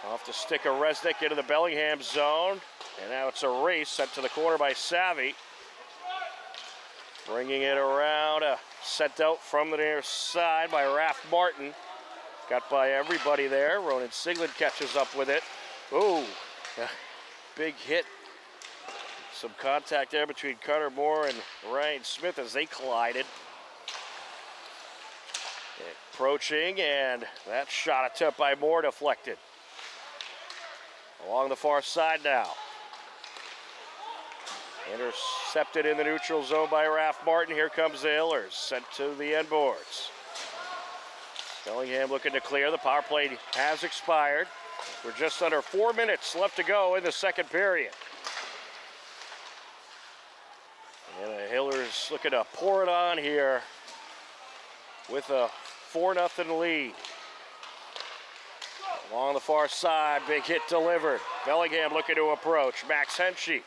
[SPEAKER 2] Off the stick of Resnick into the Bellingham zone. And now it's a race sent to the corner by Savvy. Bringing it around, sent out from the near side by Raph Martin. Got by everybody there. Ronan Siglin catches up with it. Ooh, big hit. Some contact there between Carter Moore and Ryan Smith as they collided. Approaching, and that shot attempt by Moore deflected. Along the far side now. Intercepted in the neutral zone by Raph Martin. Here comes the Hillers, sent to the end boards. Bellingham looking to clear. The power play has expired. We're just under 4 minutes left to go in the second period. And the Hillers looking to pour it on here with a 4-0 lead. Along the far side, big hit delivered. Bellingham looking to approach. Max Henschey.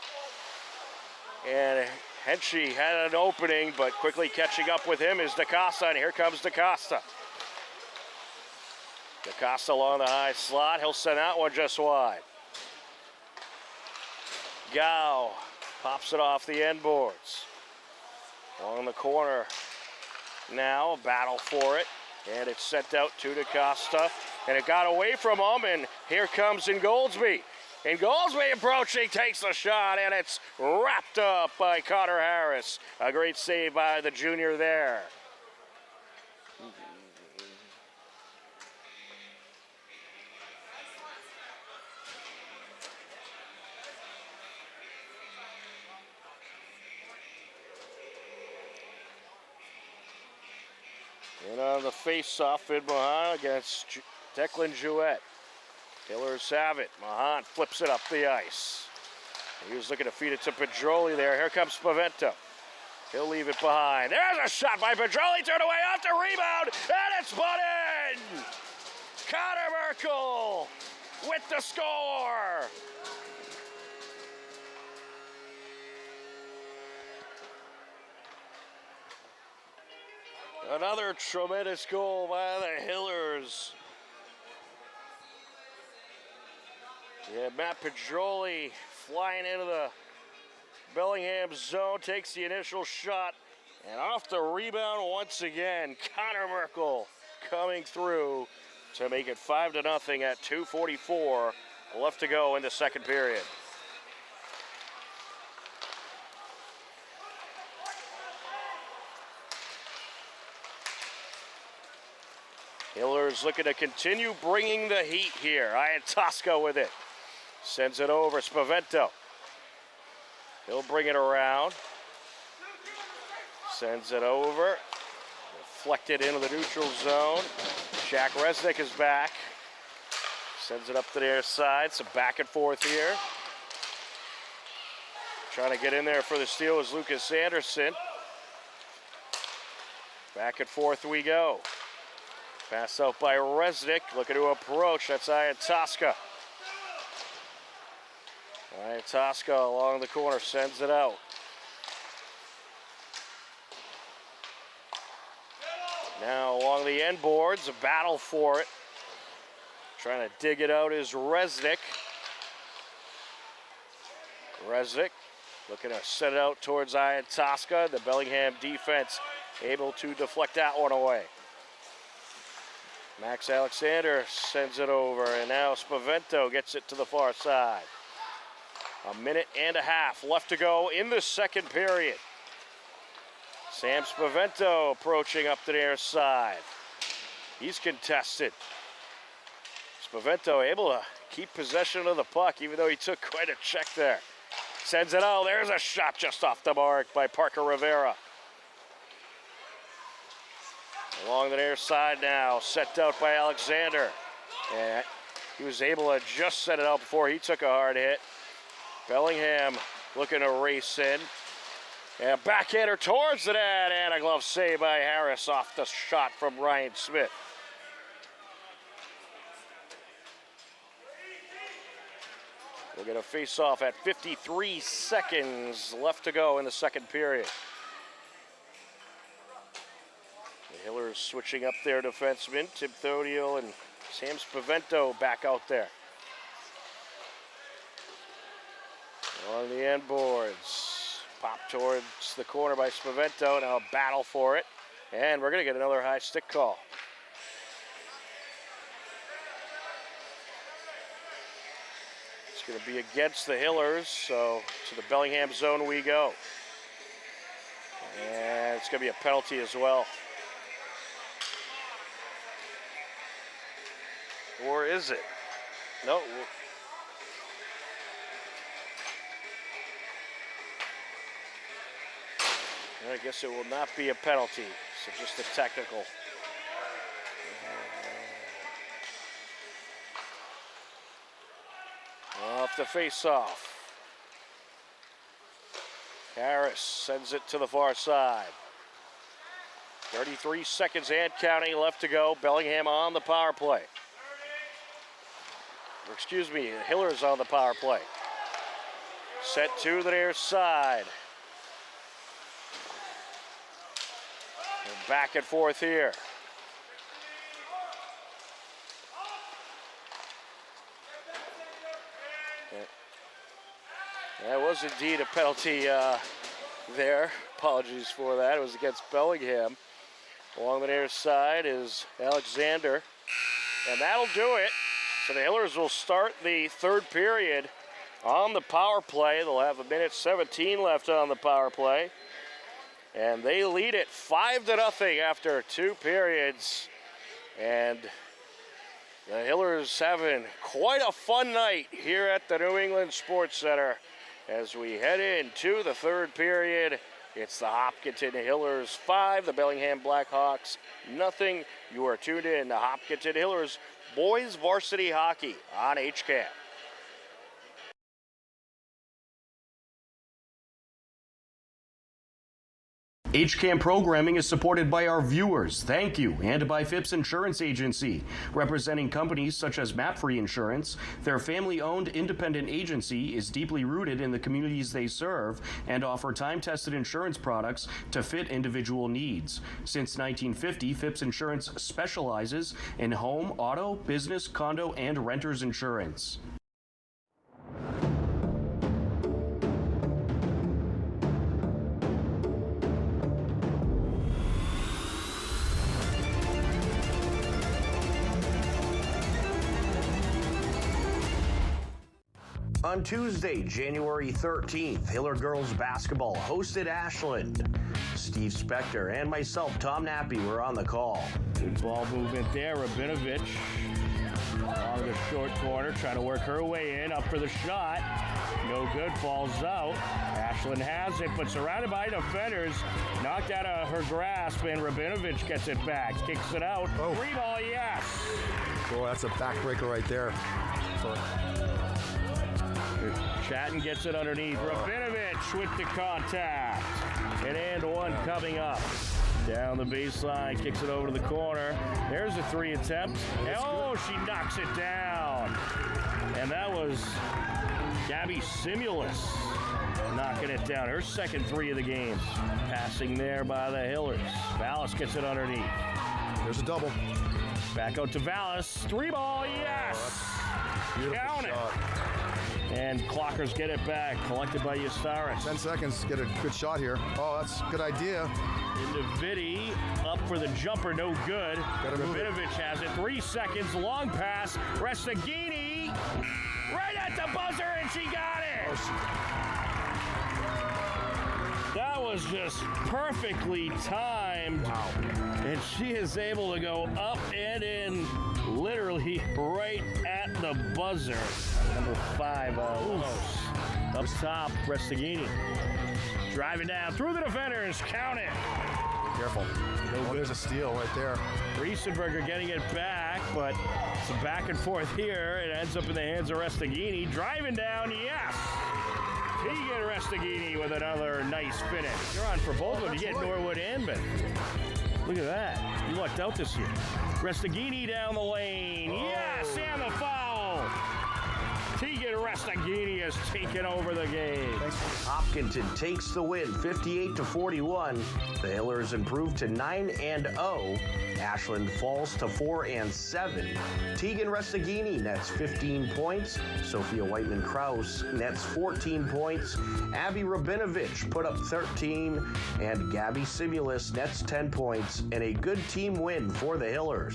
[SPEAKER 2] And Henschey had an opening, but quickly catching up with him is DaCosta, and here comes DaCosta. DaCosta along the high slot. He'll send that one just wide. Gow pops it off the end boards. Along the corner now, a battle for it. And it's sent out to DaCosta. And it got away from him, and here comes Ingoldsby. Ingoldsby approaching, takes the shot, and it's wrapped up by Connor Harris. A great save by the junior there. And on the face-off in Mahan against Declan Jouet. Hillers have it. Mahan flips it up the ice. He was looking to feed it to Pedroli there. Here comes Spavento. He'll leave it behind. There's a shot by Pedroli, turned away off the rebound, and it's put in! Connor Merkel with the score! Another tremendous goal by the Hillers. Yeah, Matt Pedroli flying into the Bellingham zone, takes the initial shot, and off the rebound once again, Connor Merkel coming through to make it 5-0 at 2:44 left to go in the second period. Hillers looking to continue bringing the heat here. Iantosco with it. Sends it over, Spavento. He'll bring it around. Sends it over. Deflected into the neutral zone. Jack Resnick is back. Sends it up to their side. Some back and forth here. Trying to get in there for the steal is Lucas Anderson. Back and forth we go. Pass out by Resnick. Looking to approach. That's Iantosco. Iantosco along the corner sends it out. Now along the end boards, a battle for it. Trying to dig it out is Resnick. Resnick looking to set it out towards Iantosco. The Bellingham defense able to deflect that one away. Max Alexander sends it over, and now Spavento gets it to the far side. 1.5 minutes left to go in the second period. Sam Spavento approaching up to their side. He's contested. Spavento able to keep possession of the puck, even though he took quite a check there. Sends it out. There's a shot just off the mark by Parker Rivera. Along the near side now, set out by Alexander. And he was able to just set it out before he took a hard hit. Bellingham looking to race in. And backhander towards the net, and a glove save by Harris off the shot from Ryan Smith. We'll get a face-off at 53 seconds left to go in the second period. The Hillers switching up their defensemen, Tim Thodiel and Sam Spavento back out there. On the end boards. Pop towards the corner by Spavento. Now a battle for it. And we're going to get another high stick call. It's going to be against the Hillers, so to the Bellingham zone we go. And it's going to be a penalty as well. Or is it? No. I guess it will not be a penalty, so just a technical. Off the face-off. Harris sends it to the far side. 33 seconds and counting left to go. Bellingham on the power play. Or excuse me, Hillers on the power play. Set to the near side. And back and forth here. That was indeed a penalty there. Apologies for that. It was against Bellingham. Along the near side is Alexander. And that'll do it. So the Hillers will start the third period on the power play. They'll have 1:17 left on the power play. And they lead it 5-0 after 2 periods. And the Hillers having quite a fun night here at the New England Sports Center. As we head into the third period, it's the Hopkinton Hillers 5, the Bellingham Blackhawks nothing. You are tuned in to Hopkinton Hillers Boys Varsity Hockey on HCAM.
[SPEAKER 7] HCAM programming is supported by our viewers, thank you, and by Phipps Insurance Agency, representing companies such as MapFree Insurance. Their family-owned independent agency is deeply rooted in the communities they serve and offer time-tested insurance products to fit individual needs. Since 1950, Phipps Insurance specializes in home, auto, business, condo, and renters insurance. On Tuesday, January 13th, Hiller girls basketball hosted Ashland. Steve Spector and myself, Tom Nappy, were on the call.
[SPEAKER 3] Good ball movement there. Rabinovich along the short corner, trying to work her way in, up for the shot. No good, falls out. Ashland has it, but surrounded by defenders, knocked out of her grasp, and Rabinovich gets it back, kicks it out.
[SPEAKER 4] Oh.
[SPEAKER 3] Free ball, yes.
[SPEAKER 4] Oh, that's a backbreaker right there.
[SPEAKER 3] Chatton gets it underneath. Rabinovich with the contact. And one coming up. Down the baseline, kicks it over to the corner. There's a three attempt. Oh, she knocks it down. And that was Gabby Simulus knocking it down. Her second three of the game. Passing there by the Hillers. Vallis gets it underneath.
[SPEAKER 4] There's a double.
[SPEAKER 3] Back out to Vallis. Three ball, yes.
[SPEAKER 4] Beautiful
[SPEAKER 3] Count it.
[SPEAKER 4] shot.
[SPEAKER 3] And Clockers get it back, collected by Yastaris.
[SPEAKER 4] 10 seconds, get a good shot here. Oh, that's a good idea.
[SPEAKER 3] Into Vitti, up for the jumper, no good. Rabinovich has it, 3 seconds, long pass. Restaghini, right at the buzzer, and she got it. That was just perfectly timed.
[SPEAKER 4] Wow.
[SPEAKER 3] And she is able to go up and in, literally right at the buzzer. Number 5, up top, Restaghini. Driving down through the defenders, count it.
[SPEAKER 4] Careful. Oh, there's a steal right there.
[SPEAKER 3] Riesenberger getting it back, but some back and forth here. It ends up in the hands of Restaghini. Driving down, yes. Tegan Restaghini with another nice finish. You're on for both of them. You get Norwood and Ben. Look at that. You lucked out this year. Restaghini down the lane. Yes, and the foul. Tegan Restaghini has taken over the game.
[SPEAKER 7] Hopkinton takes the win, 58-41. The Hillers improve to 9-0. Ashland falls to 4-7. Tegan Restaghini nets 15 points. Sophia Whiteman-Kraus nets 14 points. Abby Rabinovich put up 13. And Gabby Simulus nets 10 points. And a good team win for the Hillers.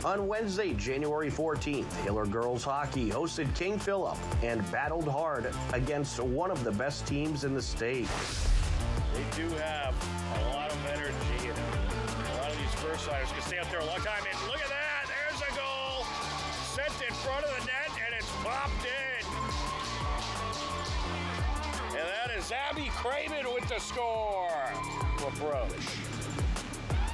[SPEAKER 7] On Wednesday, January 14th, Hiller girls hockey hosted King Philip and battled hard against one of the best teams in the state.
[SPEAKER 3] They do have a lot of energy, and a lot of these first-liners can stay up there a long time. And look at that, there's a goal. Sent in front of the net, and it's popped in. And that is Abby Craven with the score. Approach.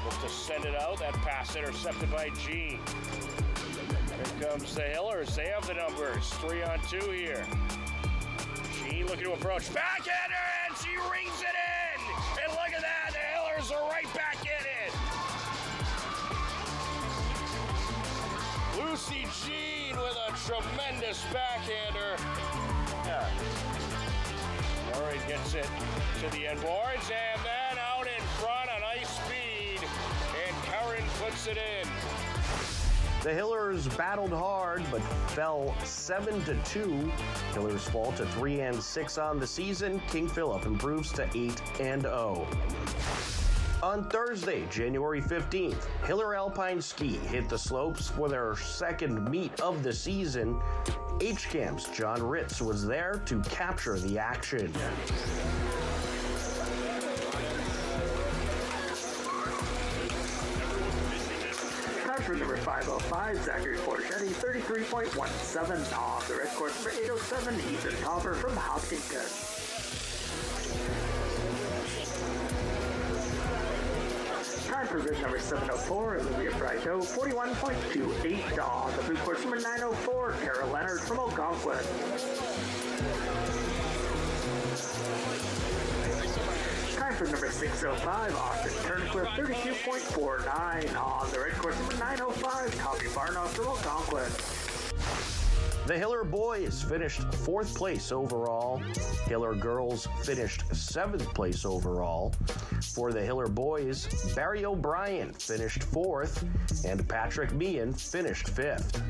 [SPEAKER 3] Looks to send it out. That pass intercepted by Jean. Here comes the Hillers. They have the numbers. 3-on-2 here. Jean looking to approach. Backhander, and she rings it in. And look at that. The Hillers are right back in it. Lucy Jean with a tremendous backhander. Yeah. Murray gets it to the end boards, and then out in front on ice speed. And Curran puts it in.
[SPEAKER 7] The Hillers battled hard, but fell 7-2. Hillers fall to 3-6 on the season. King Philip improves to 8-0. On Thursday, January 15th, Hiller Alpine Ski hit the slopes for their second meet of the season. HCAM's John Ritz was there to capture the action.
[SPEAKER 5] For number 505, Zachary Forgetti, 33.17 off the red course. Number 807, Ethan Topper from Hopkinton. Time for bid number 704, Olivia Brideau, 41.28 off the blue course. Number 904, Tara Leonard from Algonquin. Time for number 605, Austin Turnquist, 32.49 on the red course. Number 905, Tommy Barnoff from Algonquin.
[SPEAKER 7] The Hiller boys finished 4th place overall. Hiller girls finished 7th place overall. For the Hiller boys, Barry O'Brien finished 4th, and Patrick Meehan finished 5th.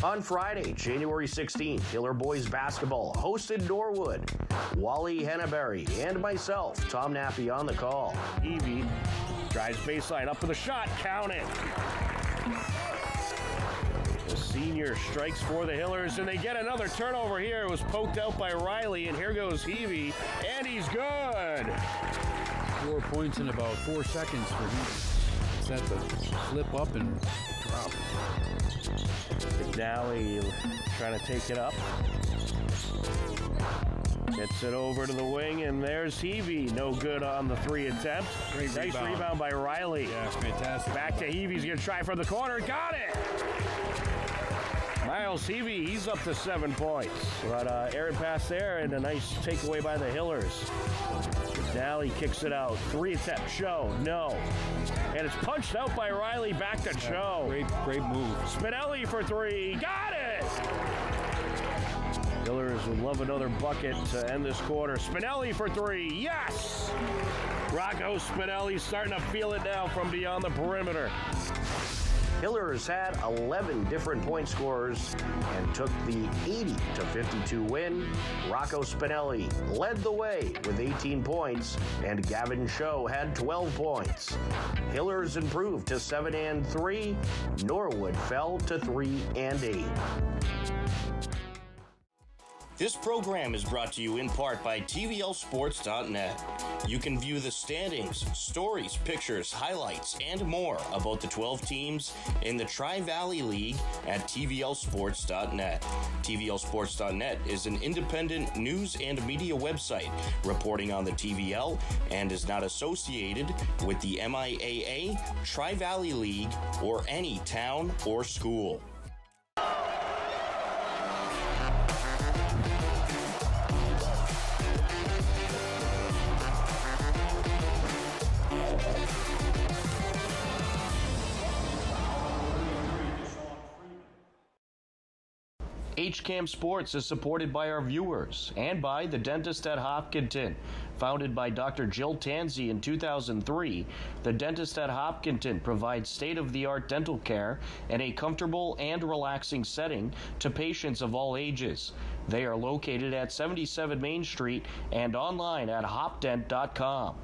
[SPEAKER 7] On Friday, January 16th, Hiller boys basketball hosted Norwood. Wally Henneberry and myself, Tom Nappy, on the call.
[SPEAKER 3] Evie drives baseline up for the shot, count it. senior strikes for the Hillers, and they get another turnover here. It was poked out by Riley, and here goes Heavey, and he's good.
[SPEAKER 6] 4 points in about 4 seconds for him. Set the flip up and drop.
[SPEAKER 3] McNally trying to take it up. Gets it over to the wing, and there's Heavey. No good on the 3 attempt. Nice rebound by Riley.
[SPEAKER 6] Yeah, fantastic.
[SPEAKER 3] Back to Heavey. He's going to try for the corner. Got it! Miles Heavey, he's up to 7 points. But errant pass there, and a nice takeaway by the Hillers. McNally kicks it out. 3 attempt. Show. No. And it's punched out by Riley. Back to Cho.
[SPEAKER 6] Great move.
[SPEAKER 3] Spinelli for 3. Got it! Hillers would love another bucket to end this quarter. Spinelli for 3. Yes! Rocco Spinelli starting to feel it now from beyond the perimeter.
[SPEAKER 7] Hillers had 11 different point scorers and took the 80-52 win. Rocco Spinelli led the way with 18 points, and Gavin Cho had 12 points. Hillers improved to 7-3. Norwood fell to 3-8. This program is brought to you in part by TVLSports.net. You can view the standings, stories, pictures, highlights, and more about the 12 teams in the Tri-Valley League at TVLSports.net. TVLSports.net is an independent news and media website reporting on the TVL and is not associated with the MIAA, Tri-Valley League, or any town or school. HCAM Sports is supported by our viewers and by the Dentist at Hopkinton. Founded by Dr. Jill Tansey in 2003, the Dentist at Hopkinton provides state-of-the-art dental care in a comfortable and relaxing setting to patients of all ages. They are located at 77 Main Street and online at hopdent.com.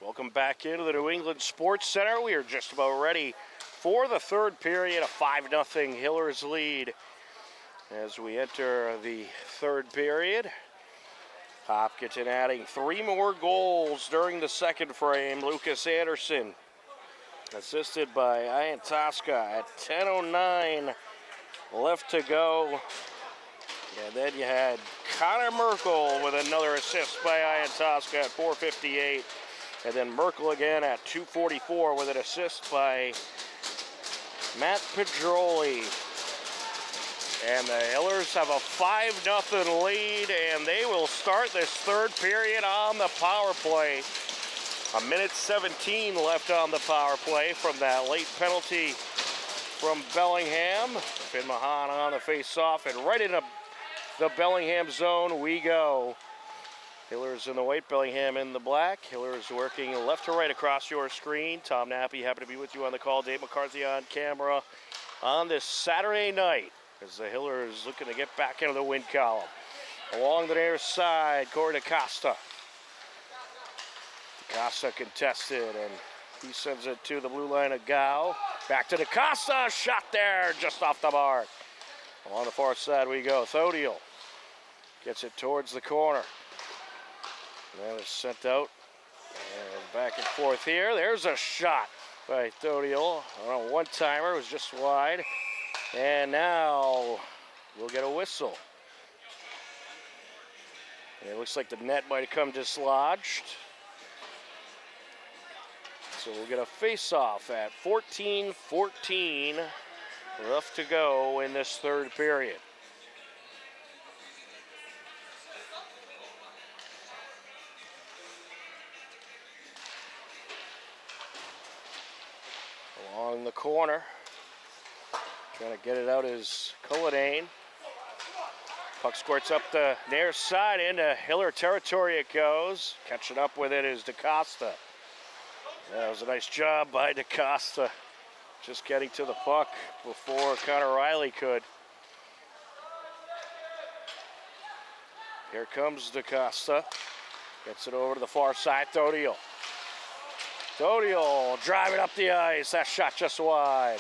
[SPEAKER 2] Welcome back into the New England Sports Center. We are just about ready for the third period, a 5-0 Hillers lead. As we enter the third period, Hopkinton adding 3 more goals during the second frame. Lucas Anderson, assisted by Iantoska at 10:09 left to go. And then you had Connor Merkel with another assist by Iantoska at 4:58. And then Merkel again at 2:44 with an assist by Matt Pedroli. And the Hillers have a 5-0 lead, and they will start this third period on the power play. 1:17 left on the power play from that late penalty from Bellingham. Finn Mahan on the face-off, and right into the Bellingham zone we go. Hillers in the white, Bellingham in the black. Hillers working left to right across your screen. Tom Nappy, happy to be with you on the call. Dave McCarthy on camera. on this Saturday night as the Hillers looking to get back into the win column. Along the near side, Corey DaCosta. DaCosta contested, and he sends it to the blue line of Gao. Back to DaCosta, shot there, just off the mark. Along the far side we go. Thodiel gets it towards the corner. And then it's sent out. And back and forth here. There's a shot by Thodiel on a one-timer. It was just wide. And now we'll get a whistle. And it looks like the net might have come dislodged. So we'll get a face-off at 14-14 left to go in this third period. Along the corner, trying to get it out is Cullinane. Puck squirts up the near side into Hiller territory it goes. Catching up with it is DaCosta. That was a nice job by DaCosta, just getting to the puck before Connor Riley could. Here comes DaCosta. Gets it over to the far side, Thodiel. Thodiel driving up the ice. That shot just wide.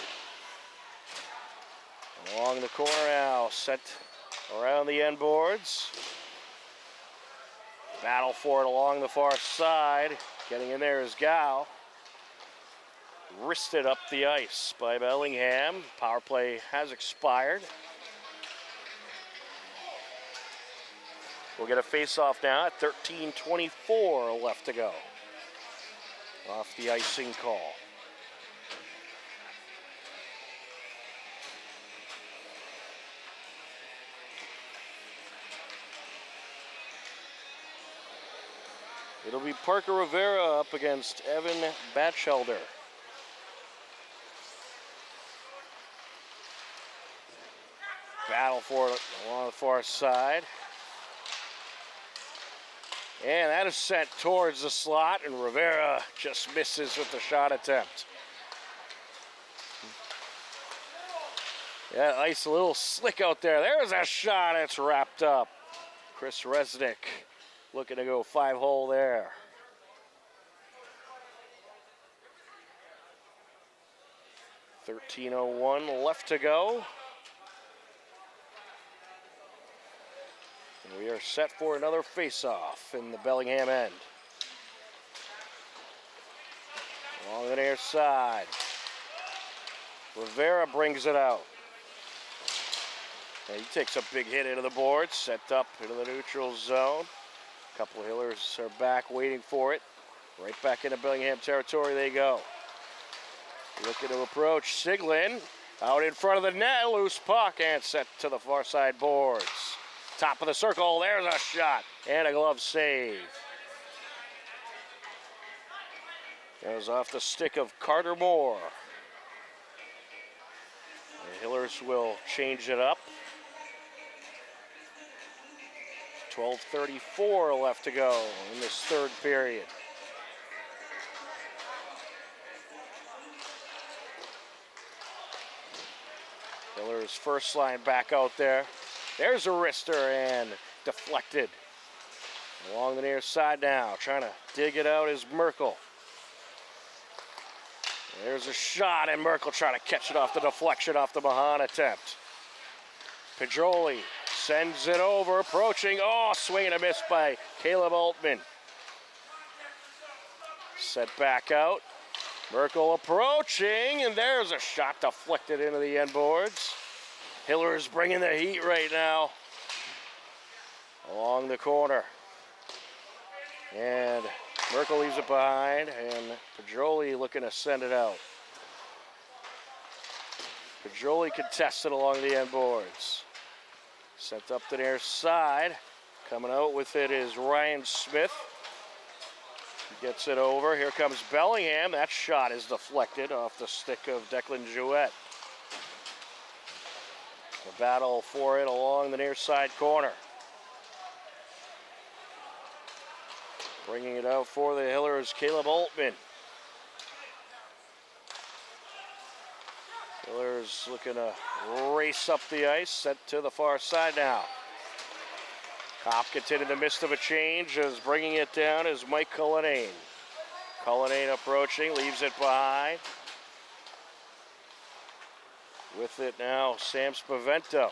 [SPEAKER 2] Along the corner now, set around the end boards. Battle for it along the far side. Getting in there is Gao. Wristed up the ice by Bellingham. Power play has expired. We'll get a face-off now at 13:24 left to go. Off the icing call. It'll be Parker Rivera up against Evan Batchelder. Battle for it along the far side. And that is sent towards the slot, and Rivera just misses with the shot attempt. Yeah, ice a little slick out there. There's a shot, it's wrapped up. Chris Resnick looking to go 5-hole there. .13:01 left to go. And we are set for another face-off in the Bellingham end. Along the near side. Rivera brings it out. And he takes a big hit into the board, set up into the neutral zone. A couple of Hillers are back waiting for it. Right back into Bellingham territory they go. Looking to approach Siglin. Out in front of the net, loose puck, and set to the far side boards. Top of the circle, there's a shot, and a glove save. Goes off the stick of Carter Moore. The Hillers will change it up. 12:34 left to go in this third period. Hillers first line back out there. There's a wrister and deflected. Along the near side now, trying to dig it out is Merkel. There's a shot, and Merkel trying to catch it off the deflection off the Mahan attempt. Pedroli sends it over, approaching. Oh, swing and a miss by Caleb Altman. Set back out. Merkel approaching, and there's a shot deflected into the end boards. Hillers bringing the heat right now. Along the corner. And Merkel leaves it behind, and Pedroli looking to send it out. Pedroli contested along the end boards. Sent up the near side. Coming out with it is Ryan Smith. He gets it over. Here comes Bellingham. That shot is deflected off the stick of Declan Jouet. The battle for it along the near side corner. Bringing it out for the Hillers, Caleb Altman. Hillers looking to race up the ice, sent to the far side now. Hopkins in the midst of a change, as bringing it down is Mike Cullinane. Cullinane approaching, leaves it behind. With it now, Sam Spavento.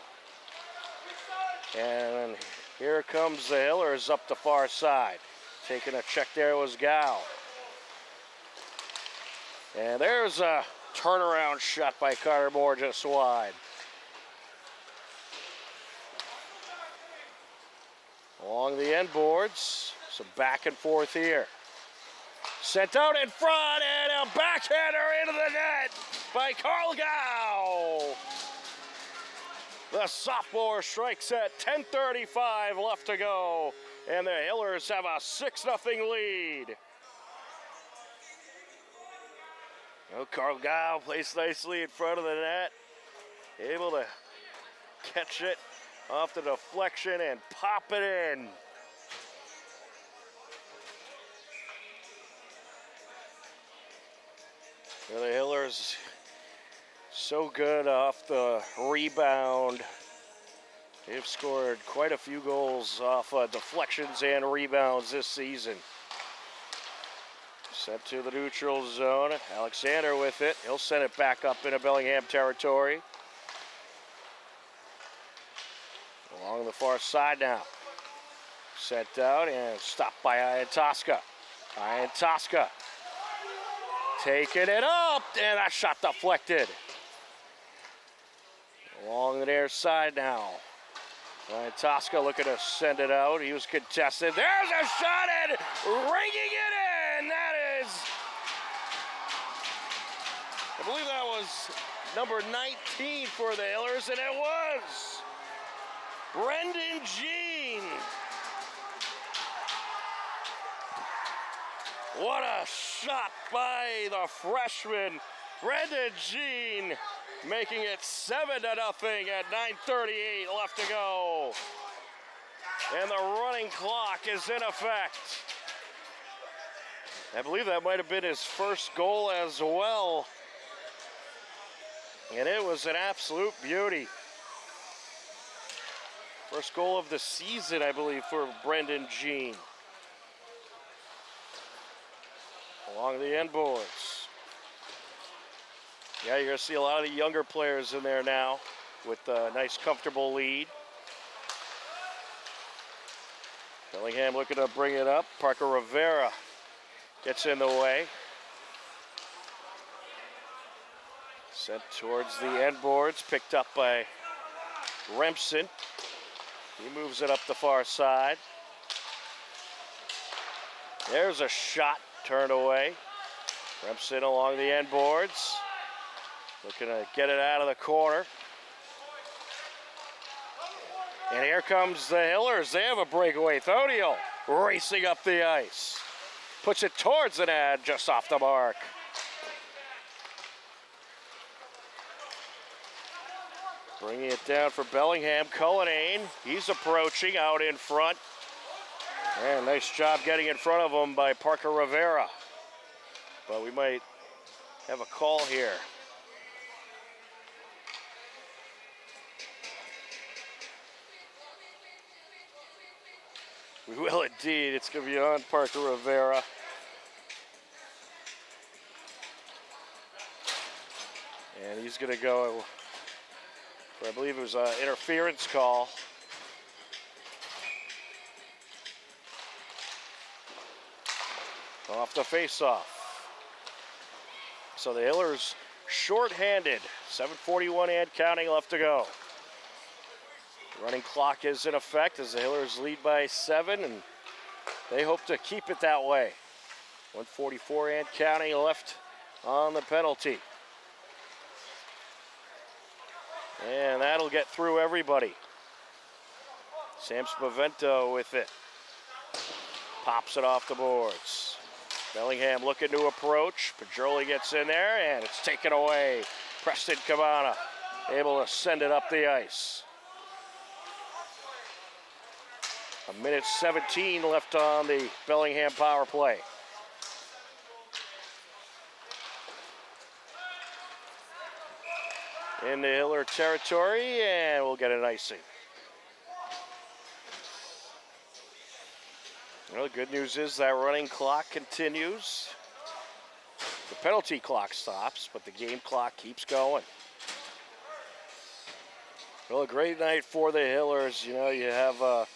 [SPEAKER 2] And here comes the Hillers up the far side. Taking a check there was Gow. And there's a turnaround shot by Carter Moore just wide. Along the end boards, some back and forth here. Sent out in front and a backhander into the net by Carl Gow. The sophomore strikes at 10:35 left to go, and the Hillers have a 6-0 lead. Oh, Carl Gow plays nicely in front of the net, able to catch it off the deflection and pop it in. The Hillers so good off the rebound. They've scored quite a few goals off deflections and rebounds this season. Sent to the neutral zone. Alexander with it. He'll send it back up into Bellingham territory. Along the far side now. Sent out and stopped by Ian Tosca. Ian Tosca taking it up, and that shot deflected. Along the near side now. Ian Tosca looking to send it out. He was contested. There's a shot and ringing it in. That is, I believe that was number 19 for the Hillers, and it was Brendan Jean. What a shot by the freshman, Brendan Jean, making it 7-0 at 9:38 left to go. And the running clock is in effect. I believe that might have been his first goal as well. And it was an absolute beauty. First goal of the season, I believe, for Brendan Jean. Along the end boards. Yeah, you're going to see a lot of the younger players in there now with a nice, comfortable lead. Bellingham looking to bring it up. Parker Rivera gets in the way. Sent towards the end boards, picked up by Remsen. He moves it up the far side. There's a shot turned away. Remsen along the end boards. Looking to get it out of the corner. And here comes the Hillers. They have a breakaway. Thodiel racing up the ice. Puts it towards the net, just off the mark. Bringing it down for Bellingham. Cullinane, he's approaching out in front. And nice job getting in front of him by Parker Rivera. But we might have a call here. We will indeed. It's going to be on Parker Rivera. And he's going to go for, I believe it was an interference call. Off the face-off. So the Hillers short-handed. 7:41 and counting left to go. Running clock is in effect as the Hillers lead by 7, and they hope to keep it that way. 1:44 and counting left on the penalty. And that'll get through everybody. Sam Spavento with it. Pops it off the boards. Bellingham looking to approach. Pajoli gets in there, and it's taken away. Preston Cabana able to send it up the ice. 1:17 left on the Bellingham power play. in the Hiller territory, and we'll get an icing. Well, the good news is that running clock continues. The penalty clock stops, but the game clock keeps going. Well, a great night for the Hillers. You know, you have a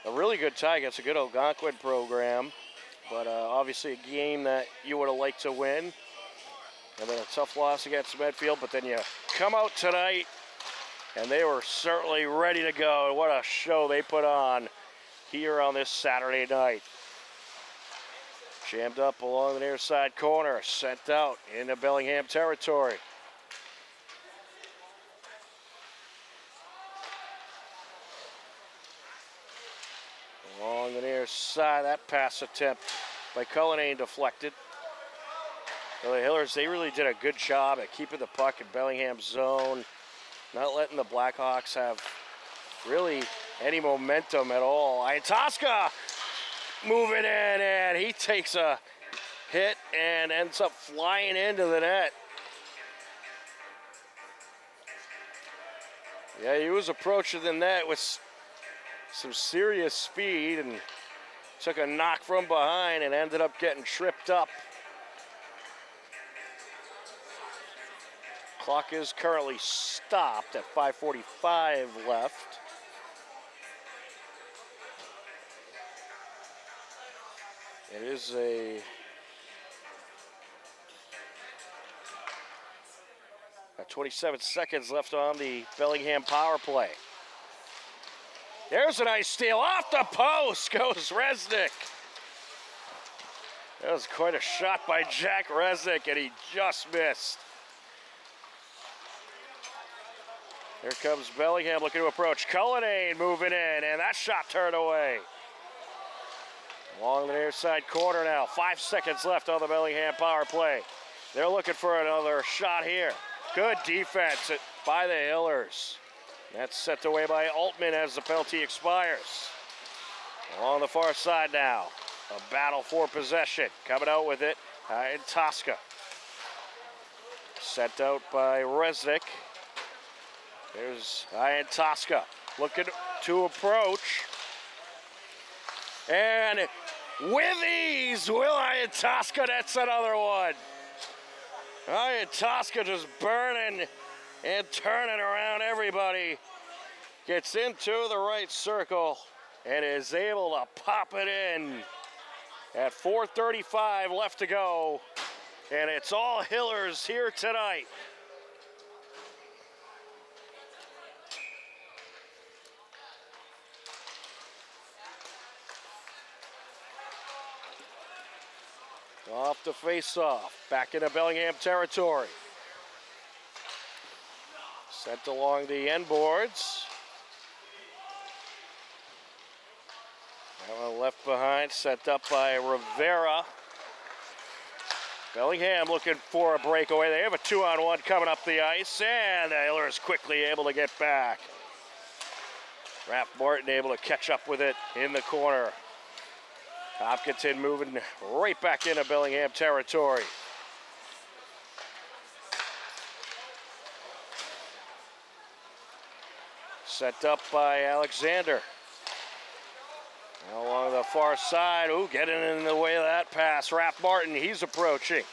[SPEAKER 2] really good tie against a good Algonquin program, but obviously a game that you would have liked to win. And then a tough loss against Medfield, but then you come out tonight, and they were certainly ready to go. And what a show they put on here on this Saturday night. Jammed up along the near side corner, sent out into Bellingham territory. Along the near side, that pass attempt by Cullinane deflected. Well, the Hillers, they really did a good job at keeping the puck in Bellingham's zone, not letting the Blackhawks have really any momentum at all. Iantoska moving in, and he takes a hit and ends up flying into the net. Yeah, he was approaching the net with some serious speed and took a knock from behind and ended up getting tripped up. Clock is currently stopped at 5:45 left. It is a 27 seconds left on the Bellingham power play. There's a nice steal off the post goes Resnick. That was quite a shot by Jack Resnick, and he just missed. Here comes Bellingham looking to approach. Cullinane moving in, and that shot turned away. Along the near side corner now. 5 seconds left on the Bellingham power play. They're looking for another shot here. Good defense by the Hillers. That's set away by Altman as the penalty expires. Along the far side now. A battle for possession. Coming out with it, Tosca. Sent out by Resnick. There's Tosca looking to approach. And with ease, Will Tosca, that's another one. Tosca just burning and turning around everybody. Gets into the right circle and is able to pop it in at 4:35 left to go. And it's all Hillers here tonight. Off the face-off, back into Bellingham territory. Sent along the end boards. That one left behind, sent up by Rivera. Bellingham looking for a breakaway. They have a 2-on-1 coming up the ice, and the Hillers quickly able to get back. Raph Martin able to catch up with it in the corner. Hopkinton moving right back into Bellingham territory. Set up by Alexander. Now along the far side, getting in the way of that pass. Raph Martin, he's approaching.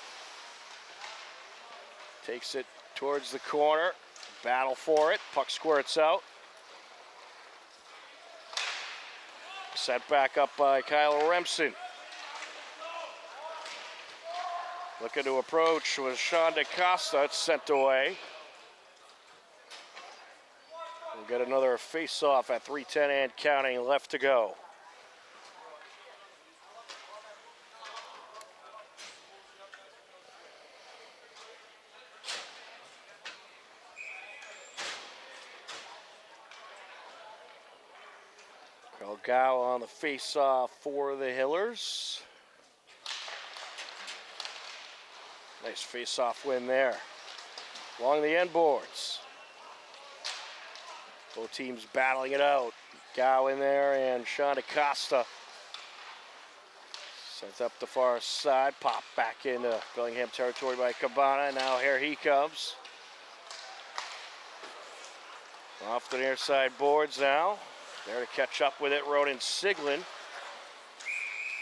[SPEAKER 2] Takes it towards the corner. Battle for it. Puck squirts out. Set back up by Kyle Remsen. Looking to approach was Sean DaCosta. It's sent away. We'll get another face-off at 3:10 and counting left to go. Gow on the face-off for the Hillers. Nice face-off win there. Along the end boards. Both teams battling it out. Gow in there and Sean DaCosta. Sends up the far side. Pop back into Bellingham territory by Cabana. Now here he comes. Off the near side boards now. There to catch up with it, Ronan Siglin.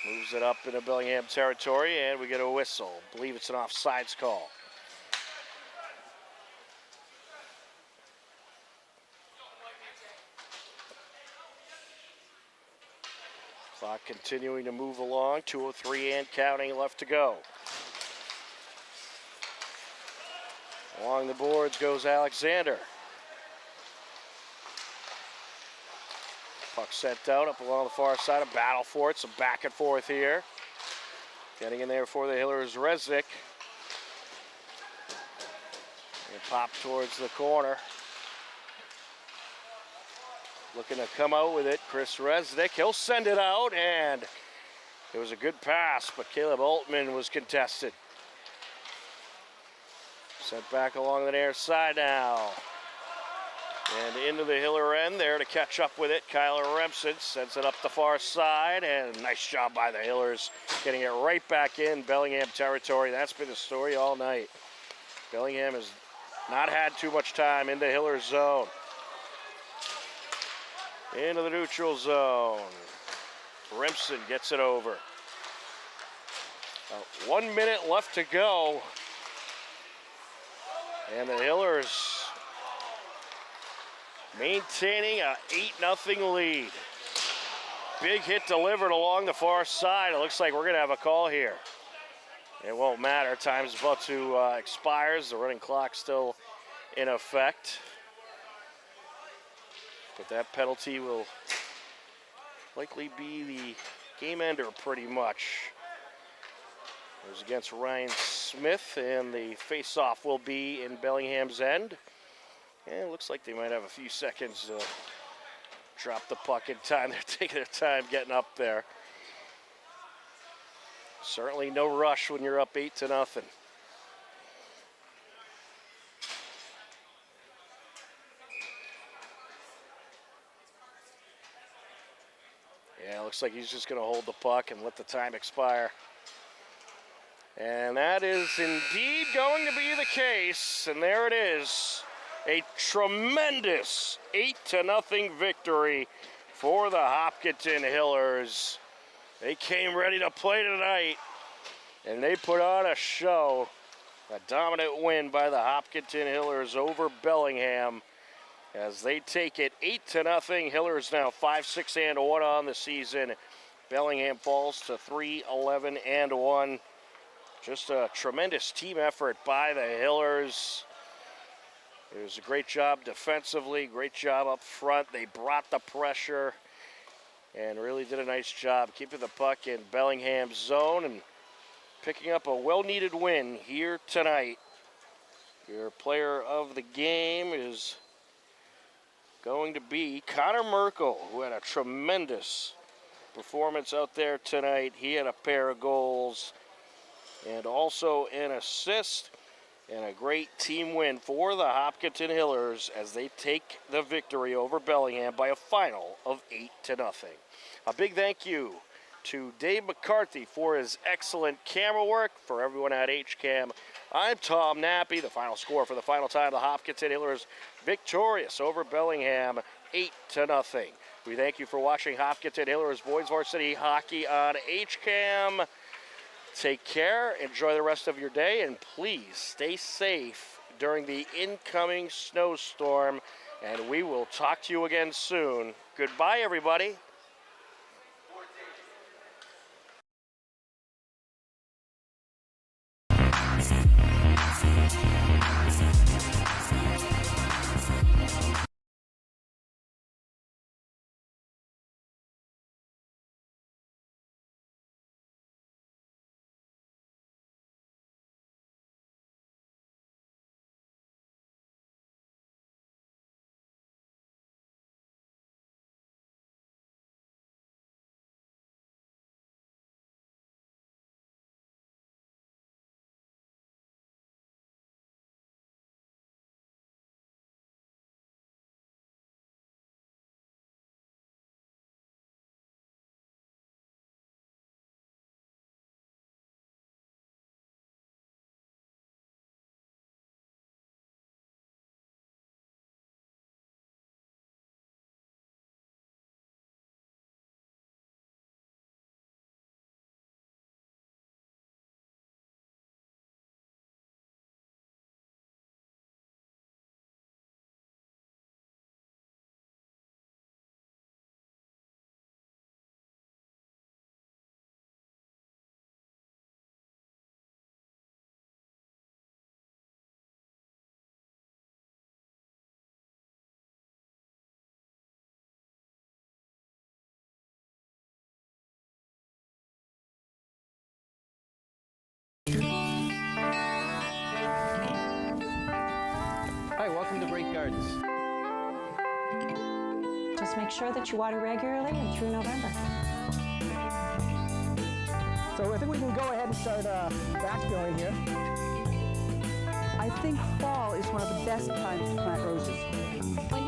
[SPEAKER 2] Moves it up into Bellingham territory, and we get a whistle. Believe it's an offsides call. Clock continuing to move along. 2:03 and counting left to go. Along the boards goes Alexander. Puck sent out up along the far side. A battle for it. Some back and forth here. Getting in there for the Hillers, Resnick. And pop towards the corner. Looking to come out with it, Chris Resnick. He'll send it out, and it was a good pass, but Caleb Altman was contested. Sent back along the near side now. And into the Hiller end there to catch up with it. Kyler Remsen sends it up the far side, and nice job by the Hillers getting it right back in Bellingham territory. That's been the story all night. Bellingham has not had too much time in the Hiller zone. Into the neutral zone. Remsen gets it over. About 1 minute left to go. And the Hillers maintaining a 8-0 lead. Big hit delivered along the far side. It looks like we're going to have a call here. It won't matter. Time's about to expire. The running clock's still in effect. But that penalty will likely be the game ender pretty much. It was against Ryan Smith, and the face-off will be in Bellingham's end. And it looks like they might have a few seconds to drop the puck in time. They're taking their time getting up there. Certainly no rush when you're up 8-0. Yeah, looks like he's just going to hold the puck and let the time expire. And that is indeed going to be the case. And there it is. A tremendous 8-0 victory for the Hopkinton Hillers. They came ready to play tonight, and they put on a show. A dominant win by the Hopkinton Hillers over Bellingham as they take it 8-0. Hillers now 5-6-1 on the season. Bellingham falls to 3-11-1. Just a tremendous team effort by the Hillers. It was a great job defensively, great job up front. They brought the pressure and really did a nice job keeping the puck in Bellingham's zone and picking up a well-needed win here tonight. Your player of the game is going to be Connor Merkel, who had a tremendous performance out there tonight. He had a pair of goals and also an assist. And a great team win for the Hopkinton Hillers as they take the victory over Bellingham by a final of 8-0. A big thank you to Dave McCarthy for his excellent camera work. For everyone at HCAM, I'm Tom Nappy. The final score for the final time, the Hopkinton Hillers victorious over Bellingham 8-0. We thank you for watching Hopkinton Hillers Boys Varsity Hockey on HCAM. Take care, enjoy the rest of your day, and please stay safe during the incoming snowstorm, and we will talk to you again soon. Goodbye, everybody.
[SPEAKER 8] make sure that you water regularly and through November.
[SPEAKER 9] So I think we can go ahead and start backfilling here.
[SPEAKER 10] I think fall is one of the best times to plant roses.
[SPEAKER 8] When